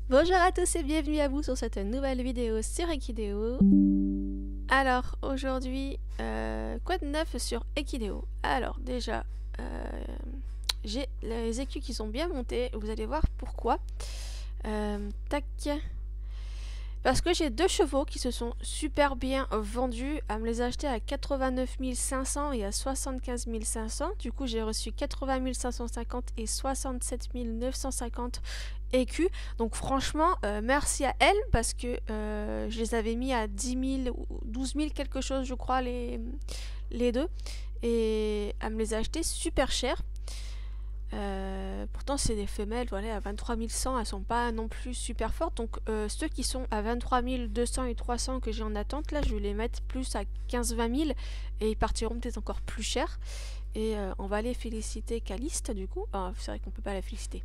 Bonjour à tous et bienvenue à vous sur cette nouvelle vidéo sur Equideo. Alors aujourd'hui, quoi de neuf sur Equideo? Alors déjà, j'ai les écus qui sont bien montés, vous allez voir pourquoi. Tac. Parce que j'ai deux chevaux qui se sont super bien vendus à me les acheter à 89 500 et à 75 500. Du coup, j'ai reçu 80 550 et 67 950 écus. Donc franchement, merci à elle parce que je les avais mis à 10 000 ou 12 000 quelque chose, je crois, les deux. Et elle me les a achetés super cher. Pourtant c'est des femelles, voilà, à 23 100, elles sont pas non plus super fortes. Donc ceux qui sont à 23 200 et 300 que j'ai en attente, là je vais les mettre plus à 15-20 000 et ils partiront peut-être encore plus cher. Et on va aller féliciter Caliste du coup. Ah, c'est vrai qu'on peut pas la féliciter.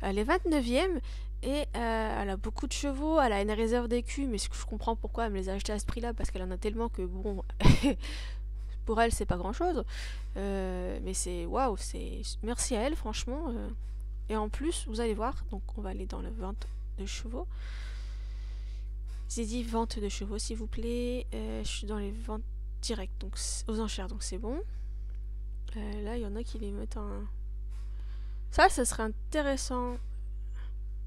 Elle est 29e et elle a beaucoup de chevaux, elle a une réserve d'écus, mais je comprends pourquoi elle me les a achetés à ce prix-là parce qu'elle en a tellement que bon. Pour elle, c'est pas grand chose. Mais c'est waouh, c'est merci à elle, franchement. Et en plus, vous allez voir, donc on va aller dans la vente de chevaux. J'ai dit vente de chevaux, s'il vous plaît. Je suis dans les ventes directes, donc aux enchères, donc c'est bon. Là, il y en a qui les mettent en. Ça serait intéressant.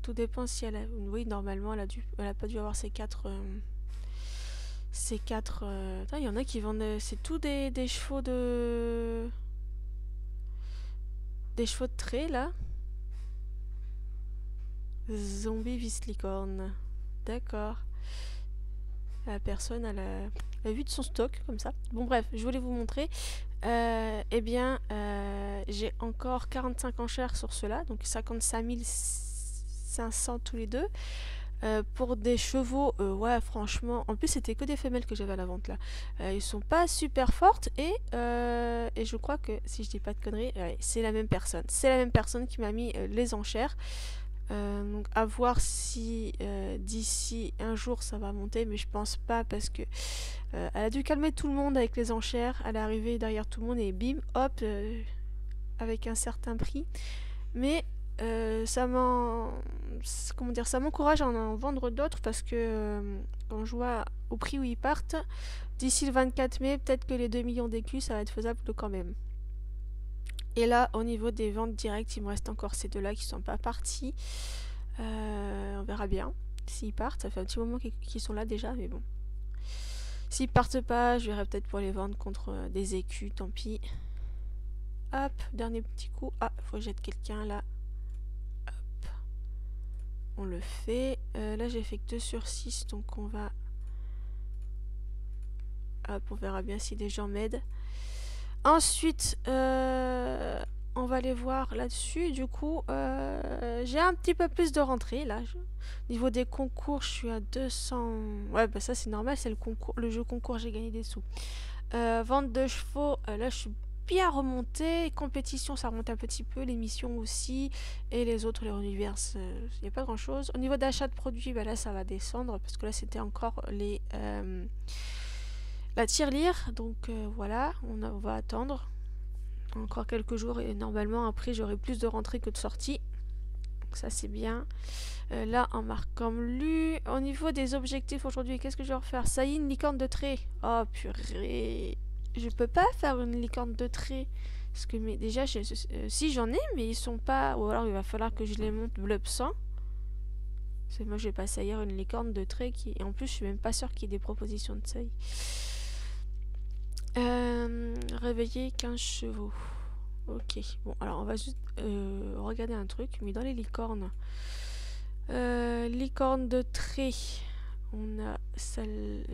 Tout dépend si elle a. Oui, normalement, elle a pas dû avoir ces quatre. Il y en a qui vendent. C'est tout des chevaux de. Des chevaux de trait là. Zombie Vislicorne. D'accord. La personne a la vue de son stock, comme ça. Bon, bref, je voulais vous montrer. Eh bien, j'ai encore 45 enchères sur cela, donc 55 500 tous les deux. Pour des chevaux, ouais, franchement, en plus c'était que des femelles que j'avais à la vente là. Ils sont pas super fortes et je crois que, si je dis pas de conneries, ouais, c'est la même personne. C'est la même personne qui m'a mis les enchères. Donc à voir si d'ici un jour ça va monter, mais je pense pas parce que elle a dû calmer tout le monde avec les enchères. Elle est arrivée derrière tout le monde et bim, hop, avec un certain prix. Mais ça m'encourage à en vendre d'autres parce que quand je vois au prix où ils partent, d'ici le 24 mai, peut-être que les 2 millions d'écus, ça va être faisable quand même. Et là, au niveau des ventes directes, il me reste encore ces deux-là qui sont pas partis. On verra bien s'ils partent. Ça fait un petit moment qu'ils sont là déjà, mais bon. S'ils partent pas, je verrai peut-être pour les vendre contre des écus, tant pis. Hop, dernier petit coup. Ah, faut que j'aide quelqu'un là. Hop. On le fait. Là, j'ai fait que 2 sur 6, donc on va... Hop, on verra bien si des gens m'aident. Ensuite, on va aller voir là-dessus. Du coup, j'ai un petit peu plus de rentrée là. Au niveau des concours, je suis à 200. Ouais, bah ça c'est normal, c'est le jeu concours, j'ai gagné des sous. Vente de chevaux, là je suis bien remontée. Compétition, ça remonte un petit peu. Les missions aussi. Et les autres, les univers, il n'y a pas grand chose. Au niveau d'achat de produits, bah là ça va descendre parce que là c'était encore la tirelire. Donc voilà, on va attendre encore quelques jours et normalement après j'aurai plus de rentrées que de sorties. Donc ça c'est bien. Là on marque comme lu. Au niveau des objectifs aujourd'hui, qu'est-ce que je vais refaire? Ça y est, une licorne de trait. Oh purée. Je peux pas faire une licorne de trait. Parce que mais déjà, si j'en ai, mais ils sont pas... Ou alors il va falloir que je les monte bleu 100. C'est moi j'ai passé hier une licorne de trait qui... Et en plus je suis même pas sûre qu'il y ait des propositions de seuil. Réveiller 15 chevaux. Ok, bon, alors on va juste regarder un truc, mais dans les licornes, licorne de trait, on a celle,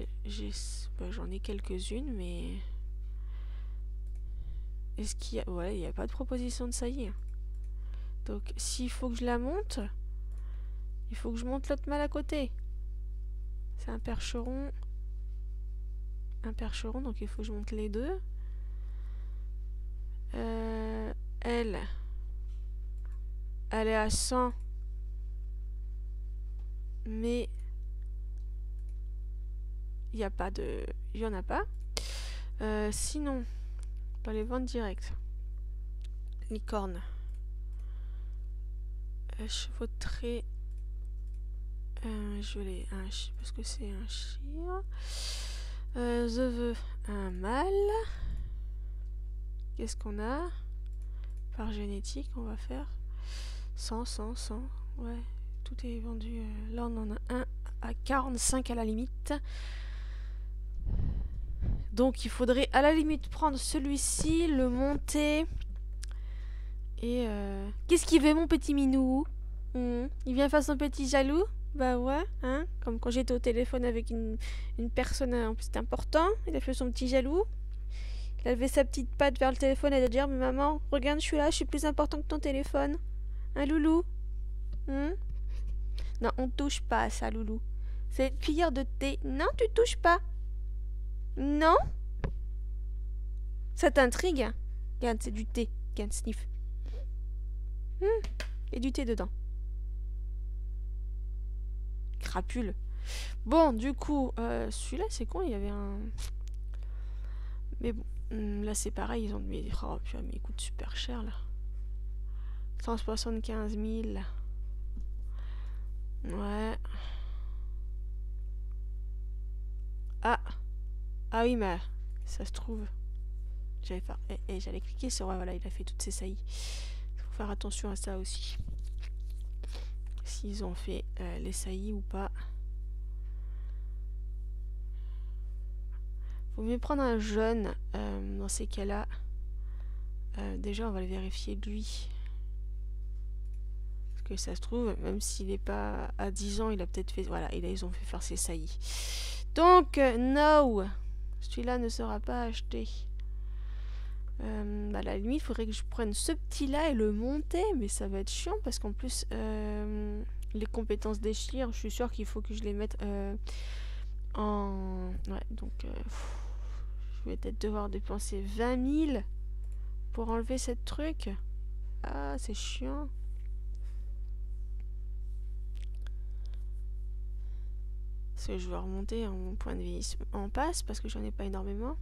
j'en ai quelques-unes, mais est-ce qu'il y a, ouais, il n'y a pas de proposition de saillie. Donc s'il faut que je la monte, il faut que je monte l'autre mâle à côté. C'est un percheron, donc il faut que je monte les deux. Elle est à 100, mais il y en a pas. Sinon, dans les ventes directes, licorne, chevaux de trait, Je voulais un chien parce que c'est un chien. Je veux un mâle. Qu'est-ce qu'on a? Par génétique, on va faire 100. Ouais, tout est vendu. Là, on en a un à 45 à la limite. Donc, il faudrait à la limite prendre celui-ci, le monter. Et qu'est-ce qu'il veut, mon petit minou? Il vient faire son petit jaloux? Bah ouais, hein? Comme quand j'étais au téléphone avec une personne, en plus c'était important. Il a fait son petit jaloux. Il a levé sa petite patte vers le téléphone et a dit: mais maman, regarde, je suis là, je suis plus important que ton téléphone. Hein, loulou? Non, on touche pas à ça, loulou. C'est une cuillère de thé. Non, tu touches pas. Non? Ça t'intrigue? Regarde, c'est du thé. Regarde, sniff. Et du thé dedans. Crapule. Bon, du coup, celui-là, c'est con, il y avait un... Mais bon, là, c'est pareil, ils ont... Mais, oh, putain, mais il coûte super cher, là. 175 000. Ouais. Ah. Ah oui, mais ça se trouve... J'allais cliquer sur... Ouais, voilà, il a fait toutes ces saillies. Il faut faire attention à ça aussi. S'ils ont fait les saillies ou pas. Vaut mieux prendre un jeune dans ces cas-là. Déjà, on va le vérifier lui. Parce que ça se trouve, même s'il n'est pas à 10 ans, il a peut-être fait... Voilà, ils ont fait faire ses saillies. Donc, no. Celui-là ne sera pas acheté. À la limite, il faudrait que je prenne ce petit-là et le monter. Mais ça va être chiant parce qu'en plus, les compétences déchirent. Je suis sûre qu'il faut que je les mette en... Ouais, donc... je vais peut-être devoir dépenser 20 000 pour enlever cette truc. Ah, c'est chiant. Parce que je vais remonter mon point de vie en passe parce que j'en ai pas énormément.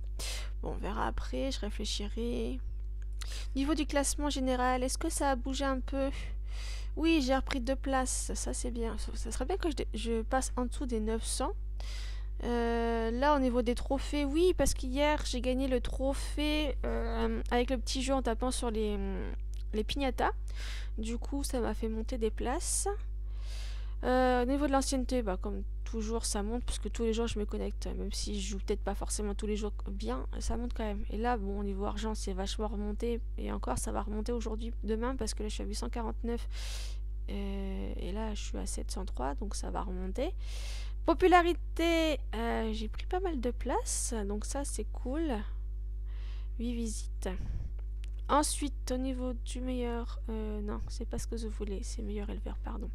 Bon, on verra après, je réfléchirai. Niveau du classement général, est-ce que ça a bougé un peu? Oui, j'ai repris 2 places, ça c'est bien. Ça serait bien que je passe en dessous des 900. Là, au niveau des trophées, oui, parce qu'hier, j'ai gagné le trophée avec le petit jeu en tapant sur les piñatas. Du coup, ça m'a fait monter des places. Au niveau de l'ancienneté, bah, comme toujours, ça monte, parce que tous les jours, je me connecte. Même si je joue peut-être pas forcément tous les jours bien, ça monte quand même. Et là, bon, au niveau argent, c'est vachement remonté. Et encore, ça va remonter aujourd'hui, demain, parce que là, je suis à 849. Et là, je suis à 703, donc ça va remonter. Popularité, j'ai pris pas mal de place, donc ça c'est cool. 8 visites. Ensuite, au niveau du meilleur... non, c'est pas ce que je voulais, c'est meilleur éleveur, pardon.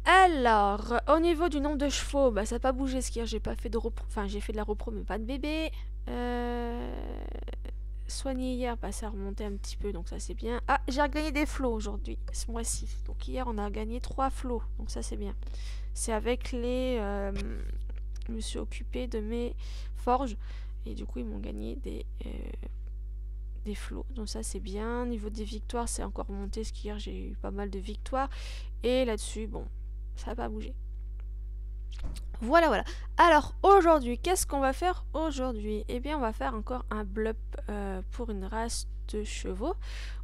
Alors, au niveau du nombre de chevaux, bah, ça n'a pas bougé ce qu'hier, j'ai pas fait de repro... Enfin, j'ai fait de la repro, mais pas de bébé. Soigné hier, bah, ça a remonté un petit peu, donc ça c'est bien. Ah, j'ai regagné des flots aujourd'hui, ce mois-ci. Donc hier, on a gagné 3 flots, donc ça c'est bien. C'est avec les... je me suis occupée de mes forges. Et du coup, ils m'ont gagné des flots. Donc ça, c'est bien. Niveau des victoires, c'est encore monté. Parce qu'hier, j'ai eu pas mal de victoires. Et là-dessus, bon, ça n'a pas bougé. Voilà, voilà. Alors, aujourd'hui, qu'est-ce qu'on va faire aujourd'hui? Eh bien, on va faire encore un blup pour une race de chevaux.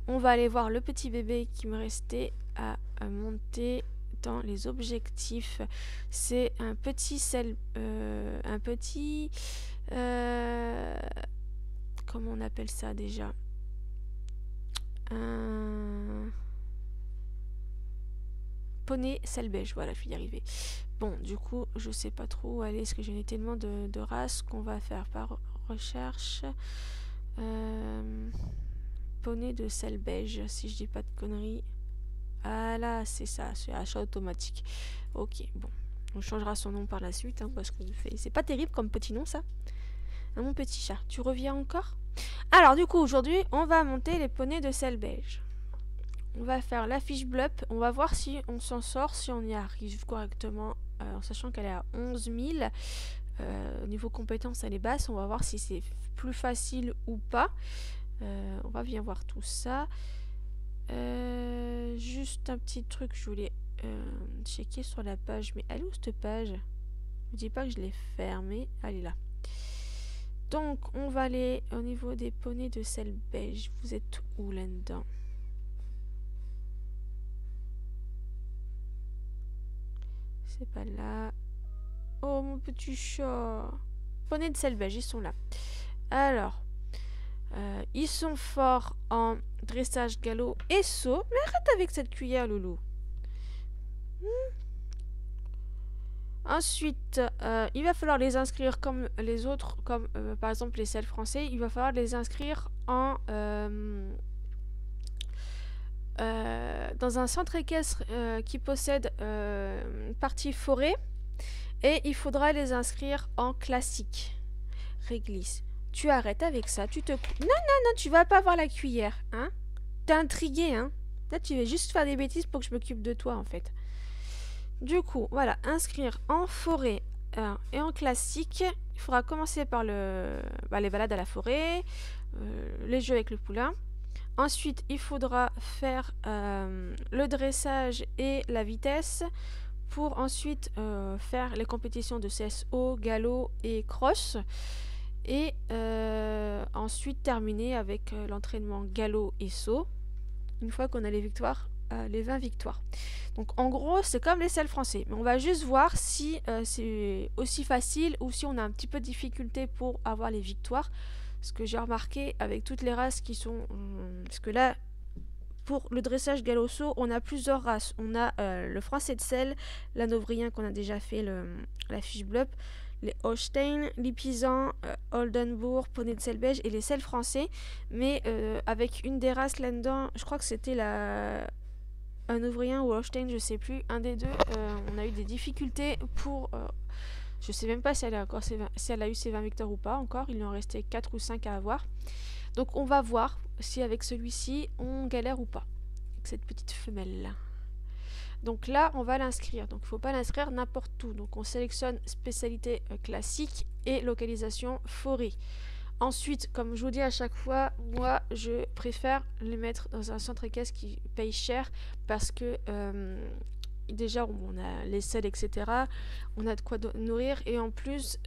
On va aller voir le petit bébé qui me restait à monter dans les objectifs. C'est un petit comment on appelle ça déjà? Un poney sel beige, voilà, je vais y arriver. Bon, du coup, je sais pas trop où aller, parce que j'en ai tellement de races qu'on va faire par recherche. Poney de sel beige, si je dis pas de conneries. Ah là, c'est ça, c'est achat automatique. Ok, bon. On changera son nom par la suite, hein, parce que c'est pas terrible comme petit nom, ça. Hein, mon petit chat, tu reviens encore? Alors, du coup, aujourd'hui, on va monter les poneys de sel beige. On va faire la fiche blup. On va voir si on s'en sort, si on y arrive correctement, en sachant qu'elle est à 11 000. Au niveau compétence, elle est basse. On va voir si c'est plus facile ou pas. On va bien voir tout ça. Juste un petit truc, je voulais checker sur la page. Mais elle est où cette page? Je ne dis pas que je l'ai fermée. Elle est là. Donc, on va aller au niveau des poneys de sel beige. Vous êtes où là-dedans? C'est pas là. Oh, mon petit chat. Poneys de sel beige, ils sont là. Alors, ils sont forts en dressage, galop et saut. Mais arrête avec cette cuillère, loulou. Ensuite, il va falloir les inscrire comme les autres, comme par exemple les sels français. Il va falloir les inscrire en dans un centre équestre qui possède une partie forêt. Et il faudra les inscrire en classique. Réglisse. Tu arrêtes avec ça, tu te... Non, non, non, tu vas pas avoir la cuillère, hein? T'es intrigué, hein? Là, tu vas juste faire des bêtises pour que je m'occupe de toi, en fait. Du coup, voilà, inscrire en forêt et en classique. Il faudra commencer par les balades à la forêt, les jeux avec le poulain. Ensuite, il faudra faire le dressage et la vitesse pour ensuite faire les compétitions de CSO, galop et cross. Et ensuite terminer avec l'entraînement galop et saut. Une fois qu'on a les victoires, les 20 victoires. Donc en gros, c'est comme les sels français. Mais on va juste voir si c'est aussi facile ou si on a un petit peu de difficulté pour avoir les victoires. Ce que j'ai remarqué avec toutes les races qui sont... parce que là, pour le dressage galop saut, on a plusieurs races. On a le français de sel, l'anovrien qu'on a déjà fait la fiche bleup, les Holstein, les Pisans, Oldenbourg, poney de sel beige et les sels français. Mais avec une des races là-dedans, je crois que c'était un ouvrier ou Holstein, je sais plus, un des deux, on a eu des difficultés pour... je sais même pas si elle a eu ses 20 victoires ou pas encore, il lui en restait 4 ou 5 à avoir. Donc on va voir si avec celui-ci on galère ou pas, avec cette petite femelle là. Donc là on va l'inscrire, donc il ne faut pas l'inscrire n'importe où. Donc on sélectionne spécialité classique et localisation forêt. Ensuite, comme je vous dis à chaque fois, moi je préfère les mettre dans un centre équestre qui paye cher parce que déjà on a les selles, etc. On a de quoi nourrir et en plus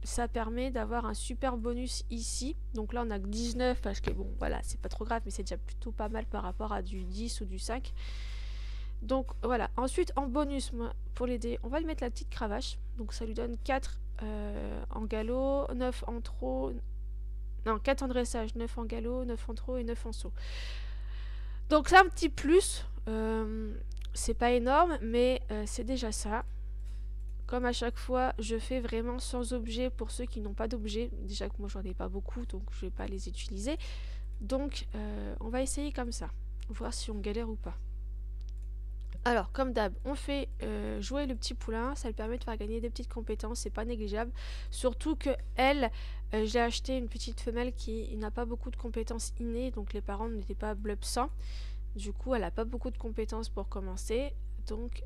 ça permet d'avoir un super bonus ici. Donc là on a que 19 parce que bon voilà, c'est pas trop grave, mais c'est déjà plutôt pas mal par rapport à du 10 ou du 5. Donc voilà, ensuite en bonus, moi, pour l'aider, on va lui mettre la petite cravache. Donc ça lui donne 4 en galop, 9 en trot, non 4 en dressage, 9 en galop, 9 en trot et 9 en saut. Donc c'est un petit plus, c'est pas énorme, mais c'est déjà ça. Comme à chaque fois, je fais vraiment sans objet pour ceux qui n'ont pas d'objet. Déjà que moi j'en ai pas beaucoup, donc je vais pas les utiliser. Donc on va essayer comme ça, voir si on galère ou pas. Alors, comme d'hab, on fait jouer le petit poulain, ça lui permet de faire gagner des petites compétences, c'est pas négligeable. Surtout que elle, j'ai acheté une petite femelle qui n'a pas beaucoup de compétences innées, donc les parents n'étaient pas bleup 100. Du coup, elle n'a pas beaucoup de compétences pour commencer, donc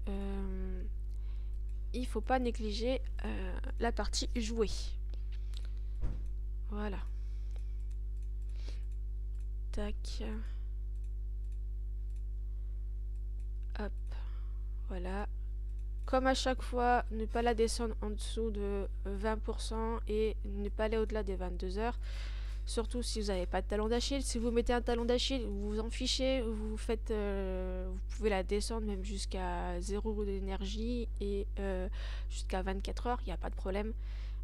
il faut pas négliger la partie jouer. Voilà. Tac. Hop. Voilà. Comme à chaque fois, ne pas la descendre en dessous de 20% et ne pas aller au-delà des 22 heures. Surtout si vous n'avez pas de talon d'Achille. Si vous mettez un talon d'Achille, vous vous en fichez, vous faites, vous pouvez la descendre même jusqu'à 0 d'énergie et jusqu'à 24 heures, il n'y a pas de problème.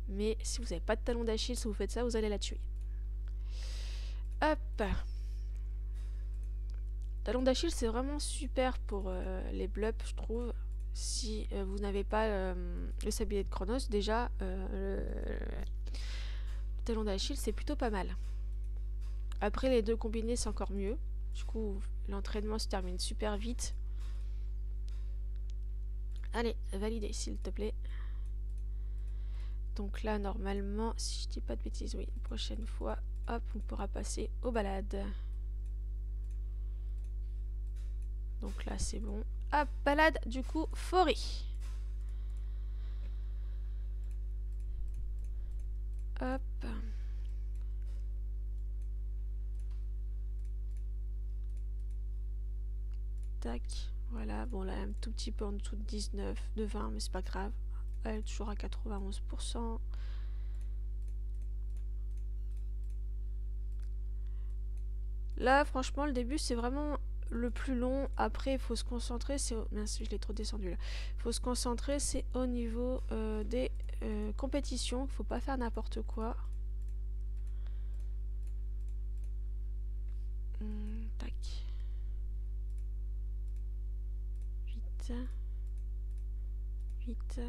Mais si vous n'avez pas de talon d'Achille, si vous faites ça, vous allez la tuer. Hop. Talon d'Achille, c'est vraiment super pour les blups, je trouve. Si vous n'avez pas le sablier de Chronos, déjà, le talon d'Achille, c'est plutôt pas mal. Après, les deux combinés, c'est encore mieux. Du coup, l'entraînement se termine super vite. Allez, validez, s'il te plaît. Donc là, normalement, si je dis pas de bêtises, oui, prochaine fois, hop, on pourra passer aux balades. Donc là, c'est bon. Hop, balade, du coup, forêt. Hop. Tac. Voilà, bon là un tout petit peu en dessous de 19, de 20, mais c'est pas grave. Elle est toujours à 91%. Là, franchement, le début, c'est vraiment le plus long. Après, il faut se concentrer. Mince, je l'ai trop descendu là. Il faut se concentrer, c'est au niveau des compétitions. Il faut pas faire n'importe quoi. Tac. 8. 8.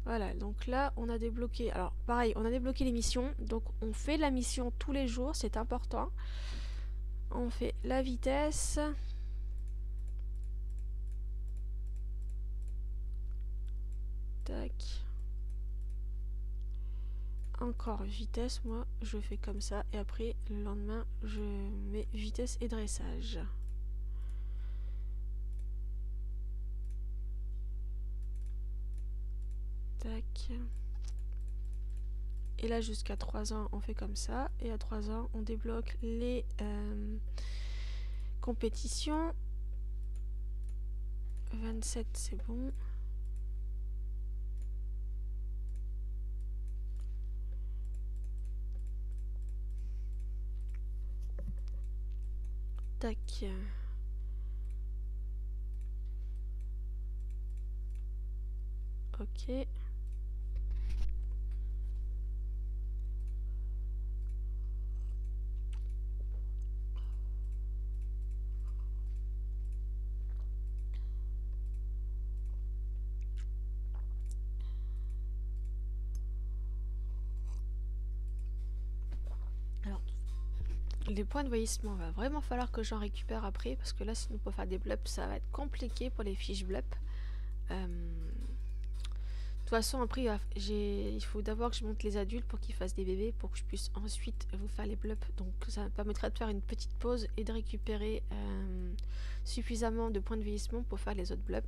Voilà, donc là, on a débloqué. Alors, pareil, on a débloqué les missions. Donc, on fait la mission tous les jours, c'est important. On fait la vitesse. Tac. Encore vitesse, moi je fais comme ça. Et après, le lendemain, je mets vitesse et dressage. Tac. Et là, jusqu'à 3 ans, on fait comme ça. Et à 3 ans, on débloque les compétitions. 27, c'est bon. Tac. Ok. Alors, les points de vieillissement, va vraiment falloir que j'en récupère après, parce que là, sinon pour faire des bleps, ça va être compliqué pour les fiches bleps. De toute façon, après, il faut d'abord que je monte les adultes pour qu'ils fassent des bébés, pour que je puisse ensuite vous faire les bleps. Donc ça me permettra de faire une petite pause et de récupérer suffisamment de points de vieillissement pour faire les autres bleps.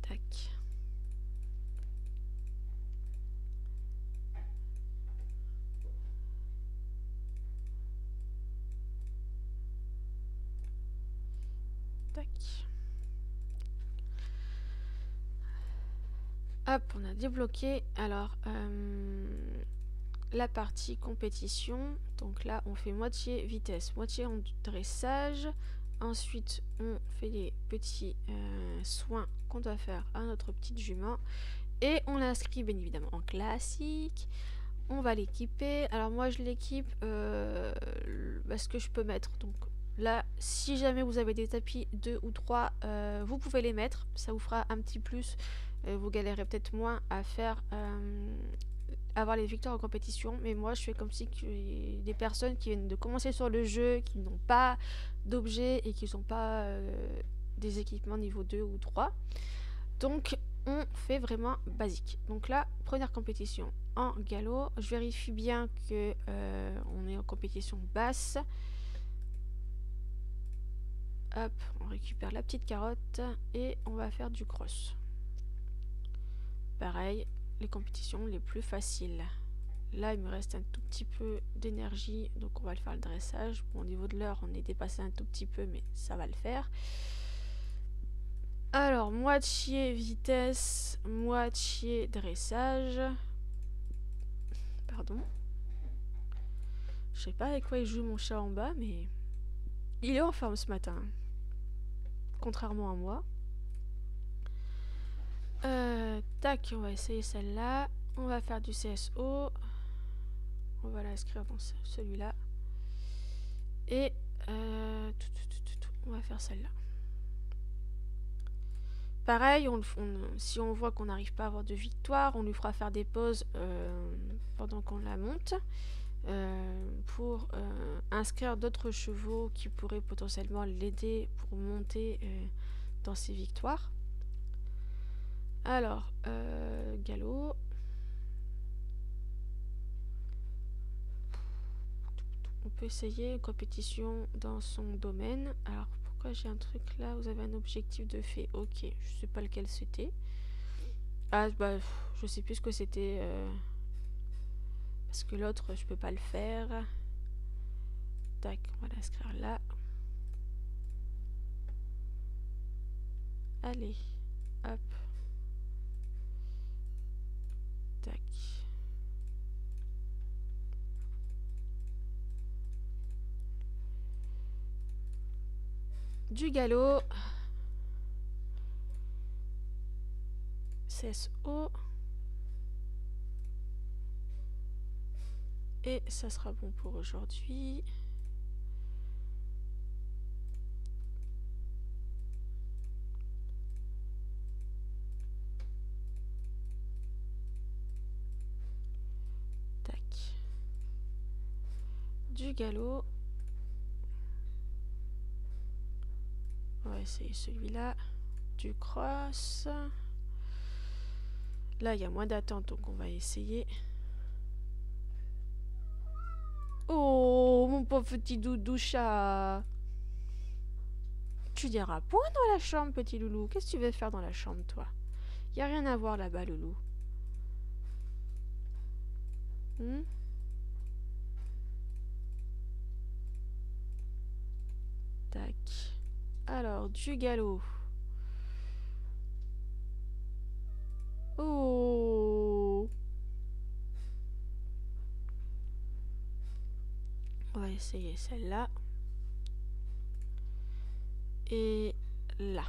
Tac. Tac. Hop, on a débloqué. Alors, la partie compétition. Donc là, on fait moitié vitesse, moitié en dressage. Ensuite, on fait les petits soins qu'on doit faire à notre petite jument. Et on l'inscrit bien évidemment en classique. On va l'équiper. Alors moi, je l'équipe ce que je peux mettre. Donc là, si jamais vous avez des tapis 2 ou 3, vous pouvez les mettre. Ça vous fera un petit plus. Vous galérez peut-être moins à faire avoir les victoires en compétition. Mais moi, je fais comme si des personnes qui viennent de commencer sur le jeu, qui n'ont pas d'objets et qui n'ont pas des équipements niveau 2 ou 3. Donc, on fait vraiment basique. Donc là, première compétition en galop. Je vérifie bien que on est en compétition basse. Hop, on récupère la petite carotte et on va faire du cross. Pareil, les compétitions les plus faciles. Là, il me reste un tout petit peu d'énergie, donc on va le faire le dressage. Bon, au niveau de l'heure, on est dépassé un tout petit peu, mais ça va le faire. Alors, moitié vitesse, moitié dressage. Pardon. Je sais pas avec quoi il joue mon chat en bas, mais il est en forme ce matin. Contrairement à moi. Tac, on va essayer celle-là. On va faire du CSO. On va l'inscrire dans celui-là. Et on va faire celle-là. Pareil, si on voit qu'on n'arrive pas à avoir de victoire, on lui fera faire des pauses pendant qu'on la monte pour inscrire d'autres chevaux qui pourraient potentiellement l'aider pour monter dans ses victoires. Alors, galop. On peut essayer une compétition dans son domaine. Alors, pourquoi j'ai un truc là? Vous avez un objectif de fait. Ok, je sais pas lequel c'était. Ah, bah, je sais plus ce que c'était. Parce que l'autre, je peux pas le faire. Tac, on va l'inscrire là. Allez, hop. Tac. Du galop. CSO. Et ça sera bon pour aujourd'hui. Tac. Du galop. On va essayer celui-là. Du cross. Là, il y a moins d'attente, donc on va essayer. Oh, mon pauvre petit doudou chat. Tu diras point dans la chambre, petit loulou. Qu'est-ce que tu veux faire dans la chambre, toi? Y a rien à voir là-bas, loulou. Tac. Alors, du galop. Oh. On va essayer celle-là. Et là.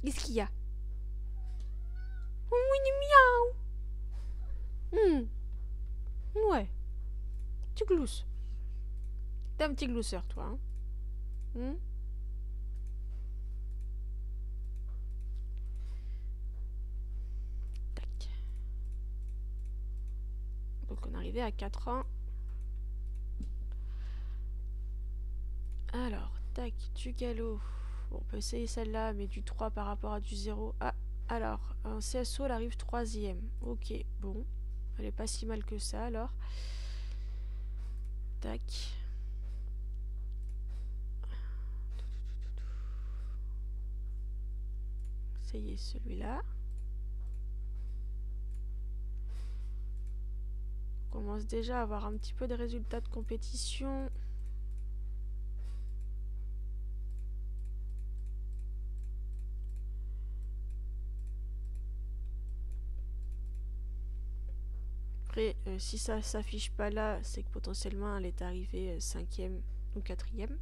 Qu'est-ce qu'il y a? Miaou. Ouais. Tu glousses. T'es un petit glousseur, toi. Hein? Tac. Donc on est arrivé à 4 ans. Alors, tac, du galop. Bon, on peut essayer celle-là, mais du 3 par rapport à du 0. Ah, alors, un CSO, elle arrive 3e. Ok, bon. Elle est pas si mal que ça, alors. Tac. Essayez celui-là. On commence déjà à avoir un petit peu de résultats de compétition. Après, si ça s'affiche pas là, c'est que potentiellement elle est arrivée 5e ou 4e.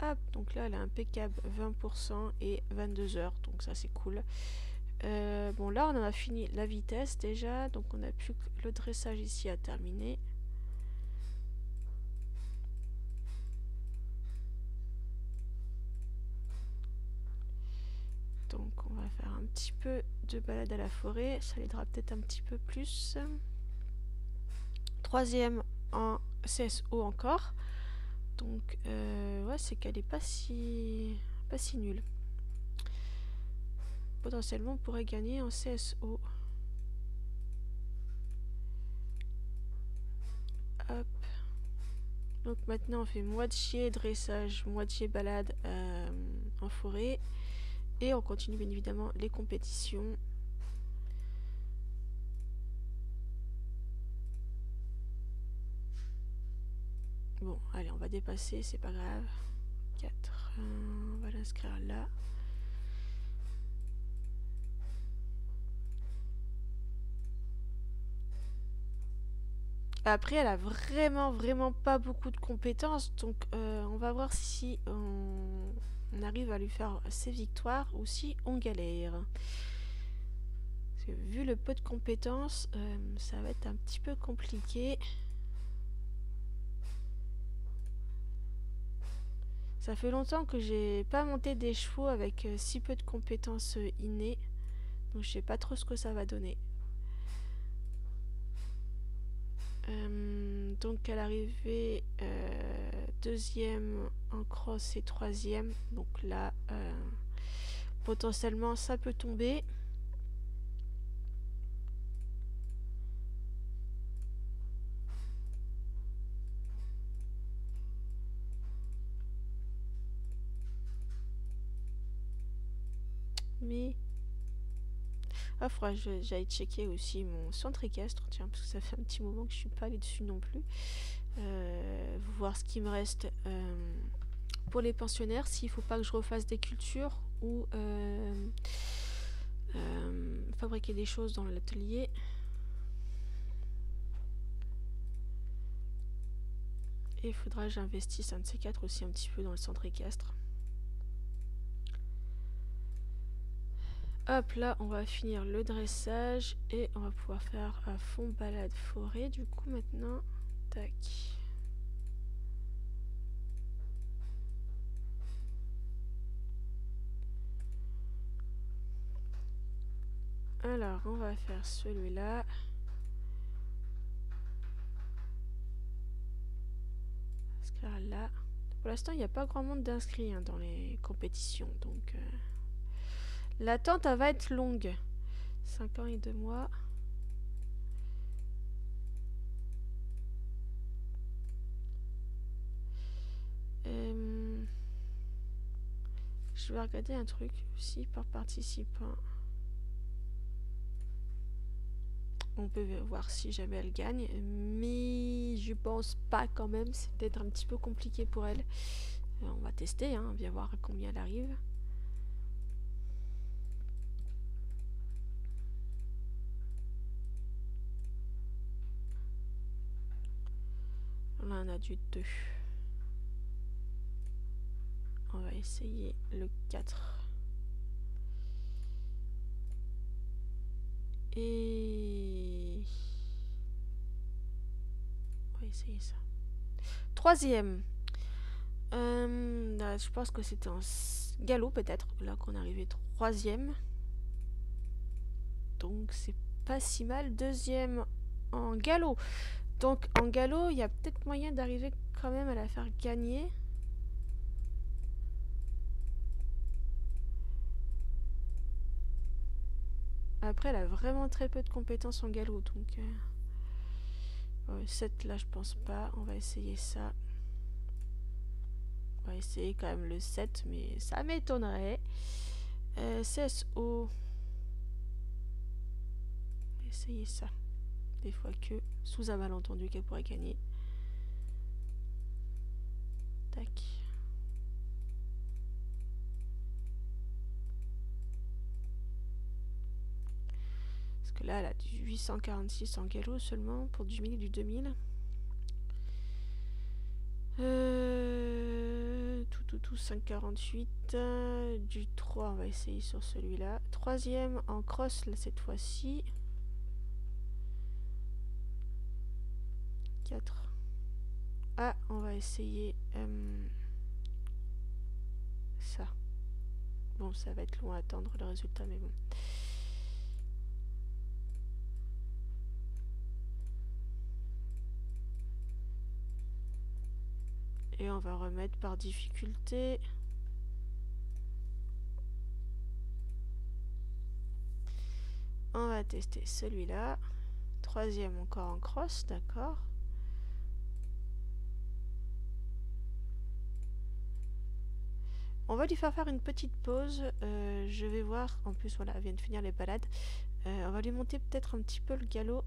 Hop, donc là elle est impeccable, 20% et 22 heures, donc ça c'est cool. Bon, là on en a fini la vitesse déjà, donc on n'a plus que le dressage ici à terminer. Donc on va faire un petit peu de balade à la forêt, ça l'aidera peut-être un petit peu plus. 3e en CSO encore. Donc ouais, c'est qu'elle est pas si nulle. Potentiellement on pourrait gagner en CSO. Hop. Donc maintenant on fait moitié dressage, moitié balade en forêt. Et on continue bien évidemment les compétitions. Bon, allez, on va dépasser, c'est pas grave. 4, on va l'inscrire là. Après, elle a vraiment pas beaucoup de compétences, donc on va voir si on arrive à lui faire ses victoires ou si on galère. Parce que vu le peu de compétences, ça va être un petit peu compliqué. Ça fait longtemps que j'ai pas monté des chevaux avec si peu de compétences innées, donc je sais pas trop ce que ça va donner. Donc à l'arrivée, 2e en cross et 3e. Donc là, potentiellement, ça peut tomber. mais... Ah, faudra que j'aille checker aussi mon centre équestre, tiens, parce que ça fait un petit moment que je suis pas allée dessus non plus. Voir ce qui me reste pour les pensionnaires, s'il faut pas que je refasse des cultures ou fabriquer des choses dans l'atelier. Et il faudra que j'investisse un de ces quatre aussi un petit peu dans le centre équestre. Hop, là, on va finir le dressage et on va pouvoir faire à fond balade forêt. Du coup, maintenant, tac. Alors, on va faire celui-là. Inscrire là. Pour l'instant, il n'y a pas grand monde d'inscrits hein, dans les compétitions. Donc, l'attente, elle va être longue. 5 ans et 2 mois. Je vais regarder un truc aussi par participant. On peut voir si jamais elle gagne, mais je pense pas quand même. C'est peut-être un petit peu compliqué pour elle. On va tester, hein, on va voir à combien elle arrive. Là, on a du 2. On va essayer le 4. Et... on va essayer ça. 3e. Là, je pense que c'était un galop peut-être. Là qu'on est arrivé 3e. Donc c'est pas si mal. 2e en galop. Donc en galop, il y a peut-être moyen d'arriver quand même à la faire gagner. Après, elle a vraiment très peu de compétences en galop. Donc 7 là, je pense pas. On va essayer ça. On va essayer quand même le 7, mais ça m'étonnerait. CSO. On va essayer ça. Des fois que, sous un malentendu, qu'elle pourrait gagner. Tac. Parce que là, elle a du 846 en galop seulement, pour du 1000 et du 2000. Tout 5,48. Du 3, on va essayer sur celui-là. 3e en cross, là, cette fois-ci. 4. Ah, on va essayer ça. Bon, ça va être long à attendre le résultat, mais bon. Et on va remettre par difficulté. On va tester celui-là. 3e encore en cross, d'accord. On va lui faire une petite pause. Je vais voir. En plus, voilà, elle vient de finir les balades. On va lui monter peut-être un petit peu le galop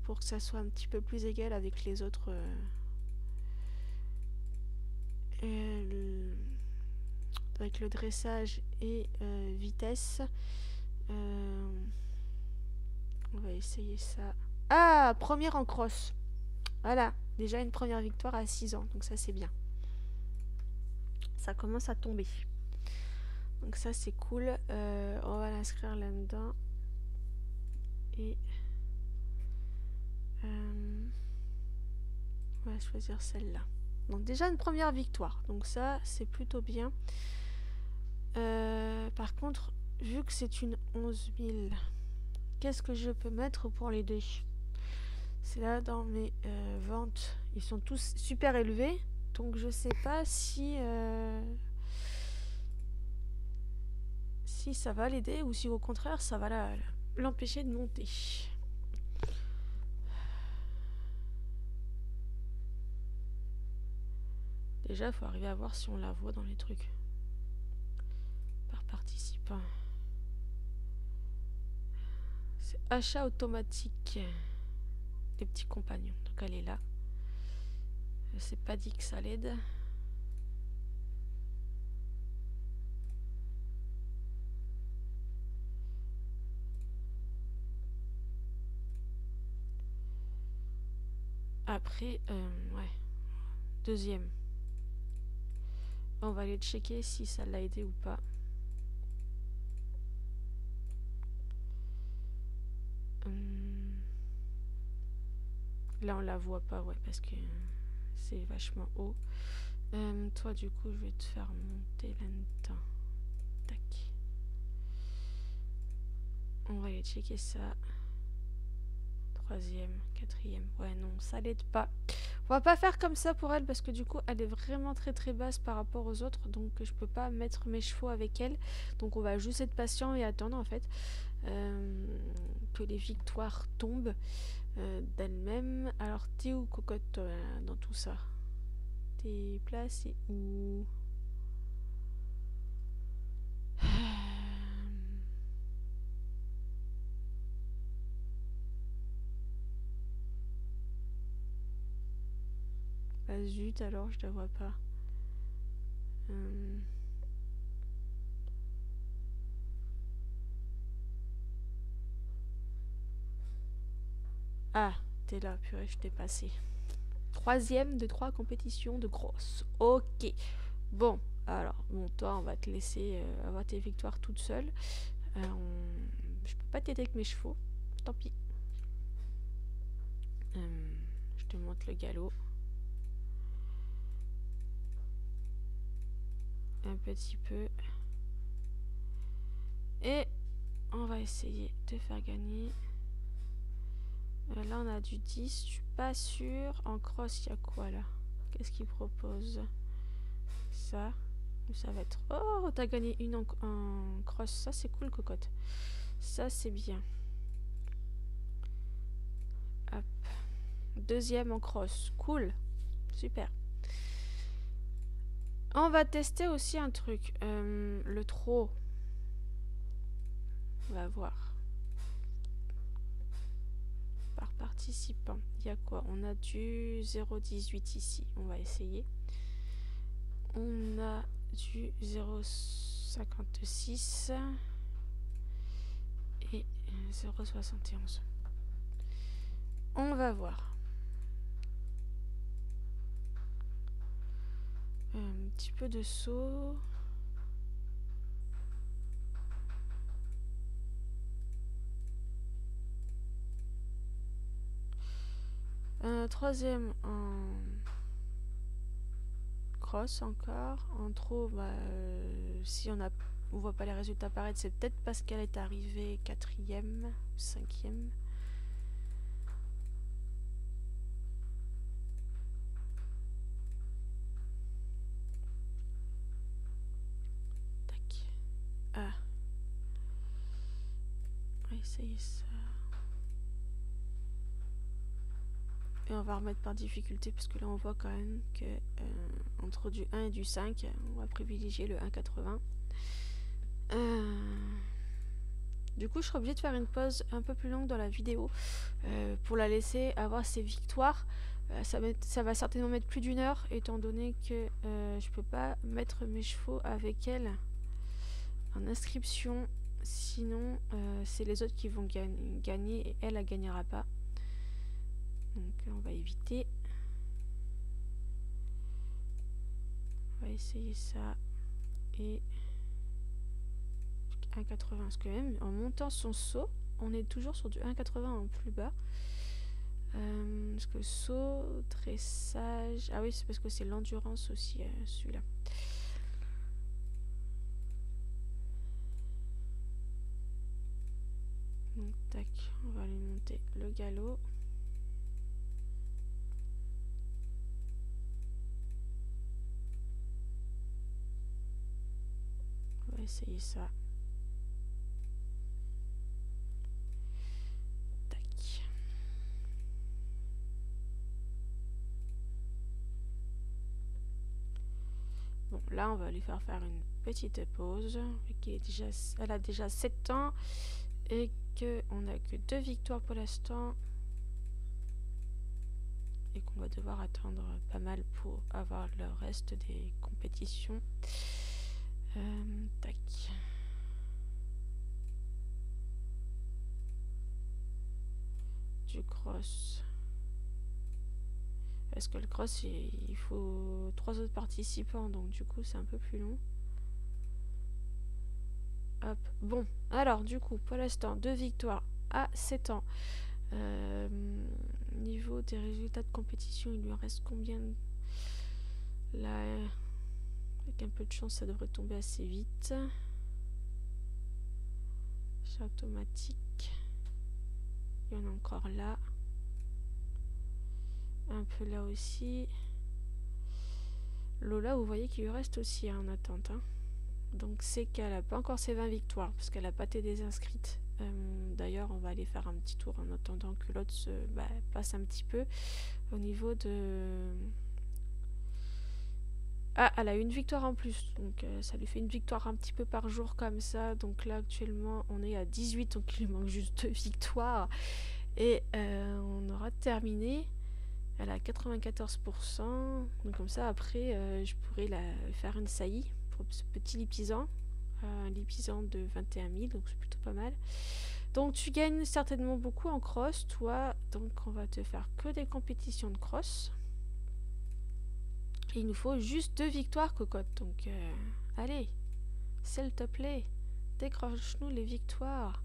pour que ça soit un petit peu plus égal avec les autres. Avec le dressage et vitesse. On va essayer ça. Ah, première en cross. Voilà, déjà une première victoire à 6 ans. Donc ça, c'est bien. Ça commence à tomber. Donc ça, c'est cool. On va l'inscrire là-dedans. Et... on va choisir celle-là. Donc déjà une première victoire. Donc ça, c'est plutôt bien. Par contre, vu que c'est une 11 000, qu'est-ce que je peux mettre pour l'aider? C'est là dans mes ventes. Ils sont tous super élevés. Donc je sais pas si... si ça va l'aider ou si au contraire ça va l'empêcher de monter. Déjà, il faut arriver à voir si on la voit dans les trucs. Par participants. C'est achat automatique. Les petits compagnons. Donc elle est là. C'est pas dit que ça l'aide. Après, ouais. Deuxième. On va aller checker si ça l'a aidé ou pas. Là, on la voit pas, ouais, parce que c'est vachement haut. Toi, du coup, je vais te faire monter là-dedans. Tac. On va aller checker ça. Troisième, quatrième. Ouais, non, ça l'aide pas. On va pas faire comme ça pour elle parce que du coup, elle est vraiment très très basse par rapport aux autres. Donc, je peux pas mettre mes chevaux avec elle. Donc, on va juste être patient et attendre en fait que les victoires tombent d'elles-mêmes. Alors, t'es où, cocotte, toi, dans tout ça? T'es placé où? Bah zut, alors je la vois pas. Ah, t'es là, purée, je t'ai passé. Troisième de 3 compétitions de grosses. Ok. Bon, alors, bon, toi, on va te laisser avoir tes victoires toute seule. Je peux pas t'aider avec mes chevaux. Tant pis. Je te montre le galop. Un petit peu. Et on va essayer de faire gagner. Là, on a du 10. Je suis pas sûre. En cross, il y a quoi là? Qu'est-ce qu'il propose? Ça. Ça va être... Oh, t'as gagné une en cross. Ça, c'est cool, cocotte. Ça, c'est bien. Hop. Deuxième en cross. Cool. Super. On va tester aussi un truc. Le trot. On va voir. Par participant. Il y a quoi? On a du 0,18 ici. On va essayer. On a du 0,56 et 0,71. On va voir. Un petit peu de saut. Troisième en cross encore. En trop, bah, si on voit pas les résultats apparaître, c'est peut-être parce qu'elle est arrivée quatrième, cinquième. Tac. Ah. On va essayer ça. Et on va remettre par difficulté parce que là on voit quand même que entre du 1 et du 5, on va privilégier le 1,80. Du coup, je serai obligée de faire une pause un peu plus longue dans la vidéo pour la laisser avoir ses victoires. Ça va certainement mettre plus d'1 heure étant donné que je peux pas mettre mes chevaux avec elle en inscription. Sinon, c'est les autres qui vont gagner et elle ne gagnera pas. Donc on va éviter. On va essayer ça. Et 1,80. Parce que même en montant son saut, on est toujours sur du 1,80 en plus bas. Parce que saut, dressage... Ah oui, c'est parce que c'est l'endurance aussi, celui-là. Donc tac, on va lui monter le galop. On va essayer ça. Tac. Bon, Bon, là, on va lui faire une petite pause. Elle a déjà 7 ans et qu'on n'a que 2 victoires pour l'instant. Et qu'on va devoir attendre pas mal pour avoir le reste des compétitions. Tac. Du cross. Parce que le cross, il faut 3 autres participants, donc du coup, c'est un peu plus long. Hop. Bon, alors du coup, pour l'instant, 2 victoires à 7 ans. Niveau des résultats de compétition, il lui en reste combien? Là, avec un peu de chance, ça devrait tomber assez vite. C'est automatique. Il y en a encore là. Un peu là aussi. Lola, vous voyez qu'il lui reste aussi en attente. Hein. Donc c'est qu'elle n'a pas encore ses 20 victoires, parce qu'elle n'a pas été désinscrite. D'ailleurs, on va aller faire un petit tour en attendant que l'autre passe un petit peu. Au niveau de... Ah, elle a une victoire en plus, donc ça lui fait une victoire un petit peu par jour comme ça. Donc là, actuellement, on est à 18, donc il lui manque juste 2 victoires. Et on aura terminé. Elle a 94%. Donc comme ça, après, je pourrais la faire une saillie pour ce petit lipisan. Un lipisan de 21 000, donc c'est plutôt pas mal. Donc tu gagnes certainement beaucoup en cross, toi. Donc on va te faire que des compétitions de cross. Et il nous faut juste 2 victoires, cocotte. Donc allez, s'il te plaît, décroche-nous les victoires.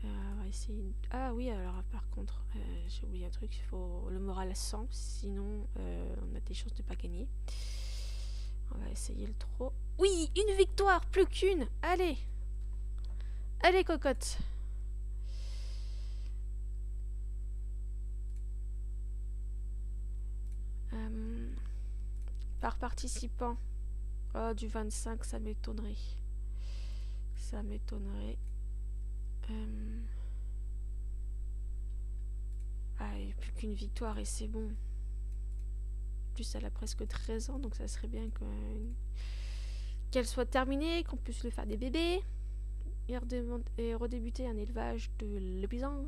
On va essayer... Ah oui, alors par contre, j'ai oublié un truc, il faut le moral 100, sinon on a des chances de pas gagner. On va essayer le trop. Oui, une victoire, plus qu'une. Allez. Allez, cocotte. Par participant. Oh, du 25, ça m'étonnerait. Ça m'étonnerait. Ah, il n'y a plus qu'une victoire et c'est bon. En plus, elle a presque 13 ans, donc ça serait bien qu'elle soit terminée, qu'on puisse lui faire des bébés et redébuter un élevage de l'épisode.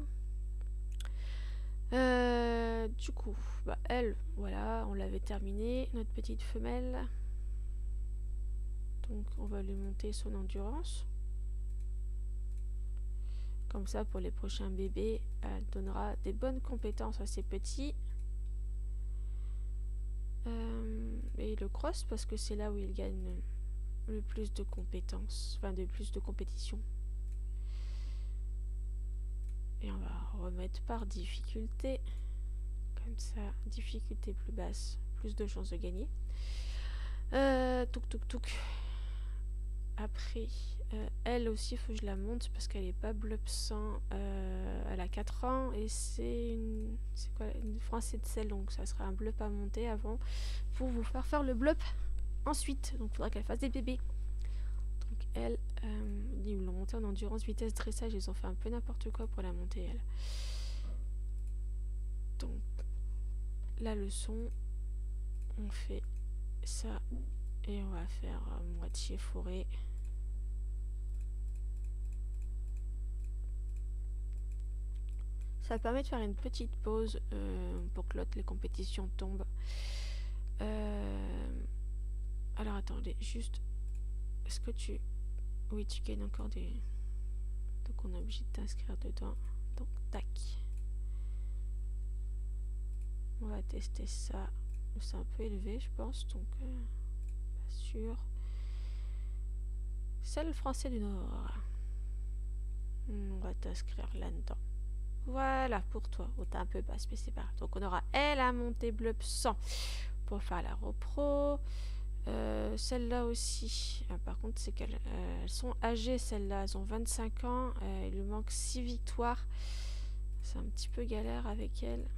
Du coup, elle, voilà, on l'avait terminée, notre petite femelle. Donc, on va lui monter son endurance. Comme ça, pour les prochains bébés, elle donnera des bonnes compétences à ses petits. Et le cross, parce que c'est là où il gagne le plus de compétences, enfin de plus de compétition. Et on va remettre par difficulté. Comme ça, difficulté plus basse, plus de chances de gagner. Touk. Après, elle aussi, il faut que je la monte parce qu'elle n'est pas bleu 100. Elle a 4 ans et c'est une française de sel, donc ça sera un bleu à monter avant pour vous faire le bleu ensuite. Donc il faudra qu'elle fasse des bébés. Donc elle, ils l'ont montée en endurance, vitesse, dressage, ils ont fait un peu n'importe quoi pour la monter elle. Donc la leçon, on fait ça et on va faire moitié forêt. Ça permet de faire une petite pause pour que les compétitions tombent. Alors attendez, juste... Est-ce que tu... Oui, tu gagnes encore des... Donc on est obligé de t'inscrire dedans. Donc tac. On va tester ça. C'est un peu élevé, je pense, donc pas sûr. C'est le français du Nord. On va t'inscrire là-dedans. Voilà, pour toi. Oh, t'es un peu basse, mais c'est pas grave. Donc on aura elle à monter bleu 100 pour faire la repro. Celle-là aussi. Par contre, c'est qu'elles sont âgées, celles-là. Elles ont 25 ans. Il lui manque 6 victoires. C'est un petit peu galère avec elles.